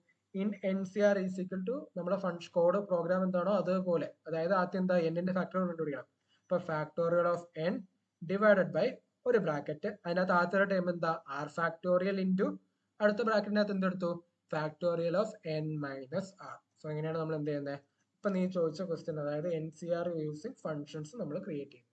int NCR is equal to നമ്മുടെ ഫംഗ്ഷൻ കോഡ് പ്രോഗ്രാം എന്താണോ അതുപോലെ, അതായത് ആദ്യം എന്താ എന്നിന്റെ ഫാക്ടോറിയൽ കണ്ടുപിടിക്കണം. ഇപ്പൊ factorial of n divided by ഒരു ബ്രാക്കറ്റ്, അതിനകത്ത് ആദ്യത്തെ ടൈം എന്താ ആർ ഫാക്ടോറിയൽ ഇൻറ്റു അടുത്ത ബ്രാക്കറ്റിനകത്ത് എന്തെടുത്തു factorial of n minus r. So എങ്ങനെയാണ് നമ്മൾ എന്ത് ചെയ്യുന്നത്, ഇപ്പൊ നീ ചോദിച്ച ക്വസ്റ്റ്യൻ, അതായത് NCR യൂസിങ് ഫംഗ്ഷൻസ് നമ്മൾ ക്രിയേറ്റ് ചെയ്യും.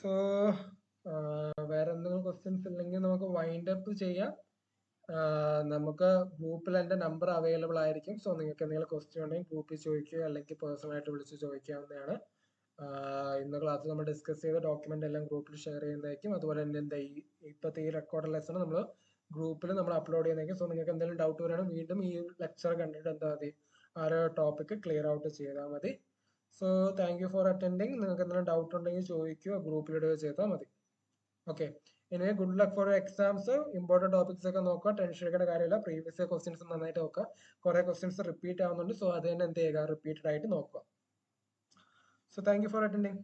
സോ വേറെ എന്തെങ്കിലും ക്വസ്റ്റ്യൻസ് ഇല്ലെങ്കിൽ നമുക്ക് വൈൻഡ് അപ്പ് ചെയ്യാം. നമുക്ക് ഗ്രൂപ്പിൽ എൻ്റെ നമ്പർ അവൈലബിൾ ആയിരിക്കും. സോ നിങ്ങൾക്ക് എന്തെങ്കിലും ക്വസ്റ്റ്യൻ ഉണ്ടെങ്കിൽ ഗ്രൂപ്പിൽ ചോദിക്കുക, അല്ലെങ്കിൽ പേഴ്സണലായിട്ട് വിളിച്ച് ചോദിക്കാവുന്നതാണ്. ഇന്ന് ക്ലാസ്സിൽ നമ്മൾ ഡിസ്കസ് ചെയ്ത ഡോക്യുമെന്റ് എല്ലാം ഗ്രൂപ്പിൽ ഷെയർ ചെയ്യുന്നതായിരിക്കും. അതുപോലെ തന്നെ എന്താ ഇപ്പോഴത്തെ ഈ റെക്കോർഡ് ലെസൺ നമ്മൾ ഗ്രൂപ്പിൽ നമ്മൾ അപ്ലോഡ് ചെയ്യുന്നതായിരിക്കും. സോ നിങ്ങൾക്ക് എന്തെങ്കിലും ഡൗട്ട് വരികയാണെങ്കിൽ വീണ്ടും ഈ ലെക്ചർ കണ്ടിട്ട് എന്താ മതി, ആ ഒരു ടോപ്പിക് ക്ലിയർ ഔട്ട് ചെയ്താൽ മതി. So thank you for attending. നിങ്ങൾക്ക് എന്തെങ്കിലും ഡൗട്ട് ഉണ്ടെങ്കിൽ ചോദിക്കുക, ഗ്രൂപ്പിലിടുക ചെയ്താൽ മതി. Okay, anyway good luck for exams. Important topics ഒക്കെ നോക്കുക, ടെൻഷൻ എടുക്കേണ്ട കാര്യമില്ല. പ്രീവിയസ് ക്വസ്റ്റ്യൻസ് നന്നായിട്ട് നോക്കുക. കുറെ ക്വസ്റ്റ്യൻസ് റിപ്പീറ്റ് ആവുന്നുണ്ട്, സോ അത് തന്നെ എന്ത് ചെയ്യുക, റിപ്പീറ്റഡ് ആയിട്ട് നോക്കുക. So thank you for attending.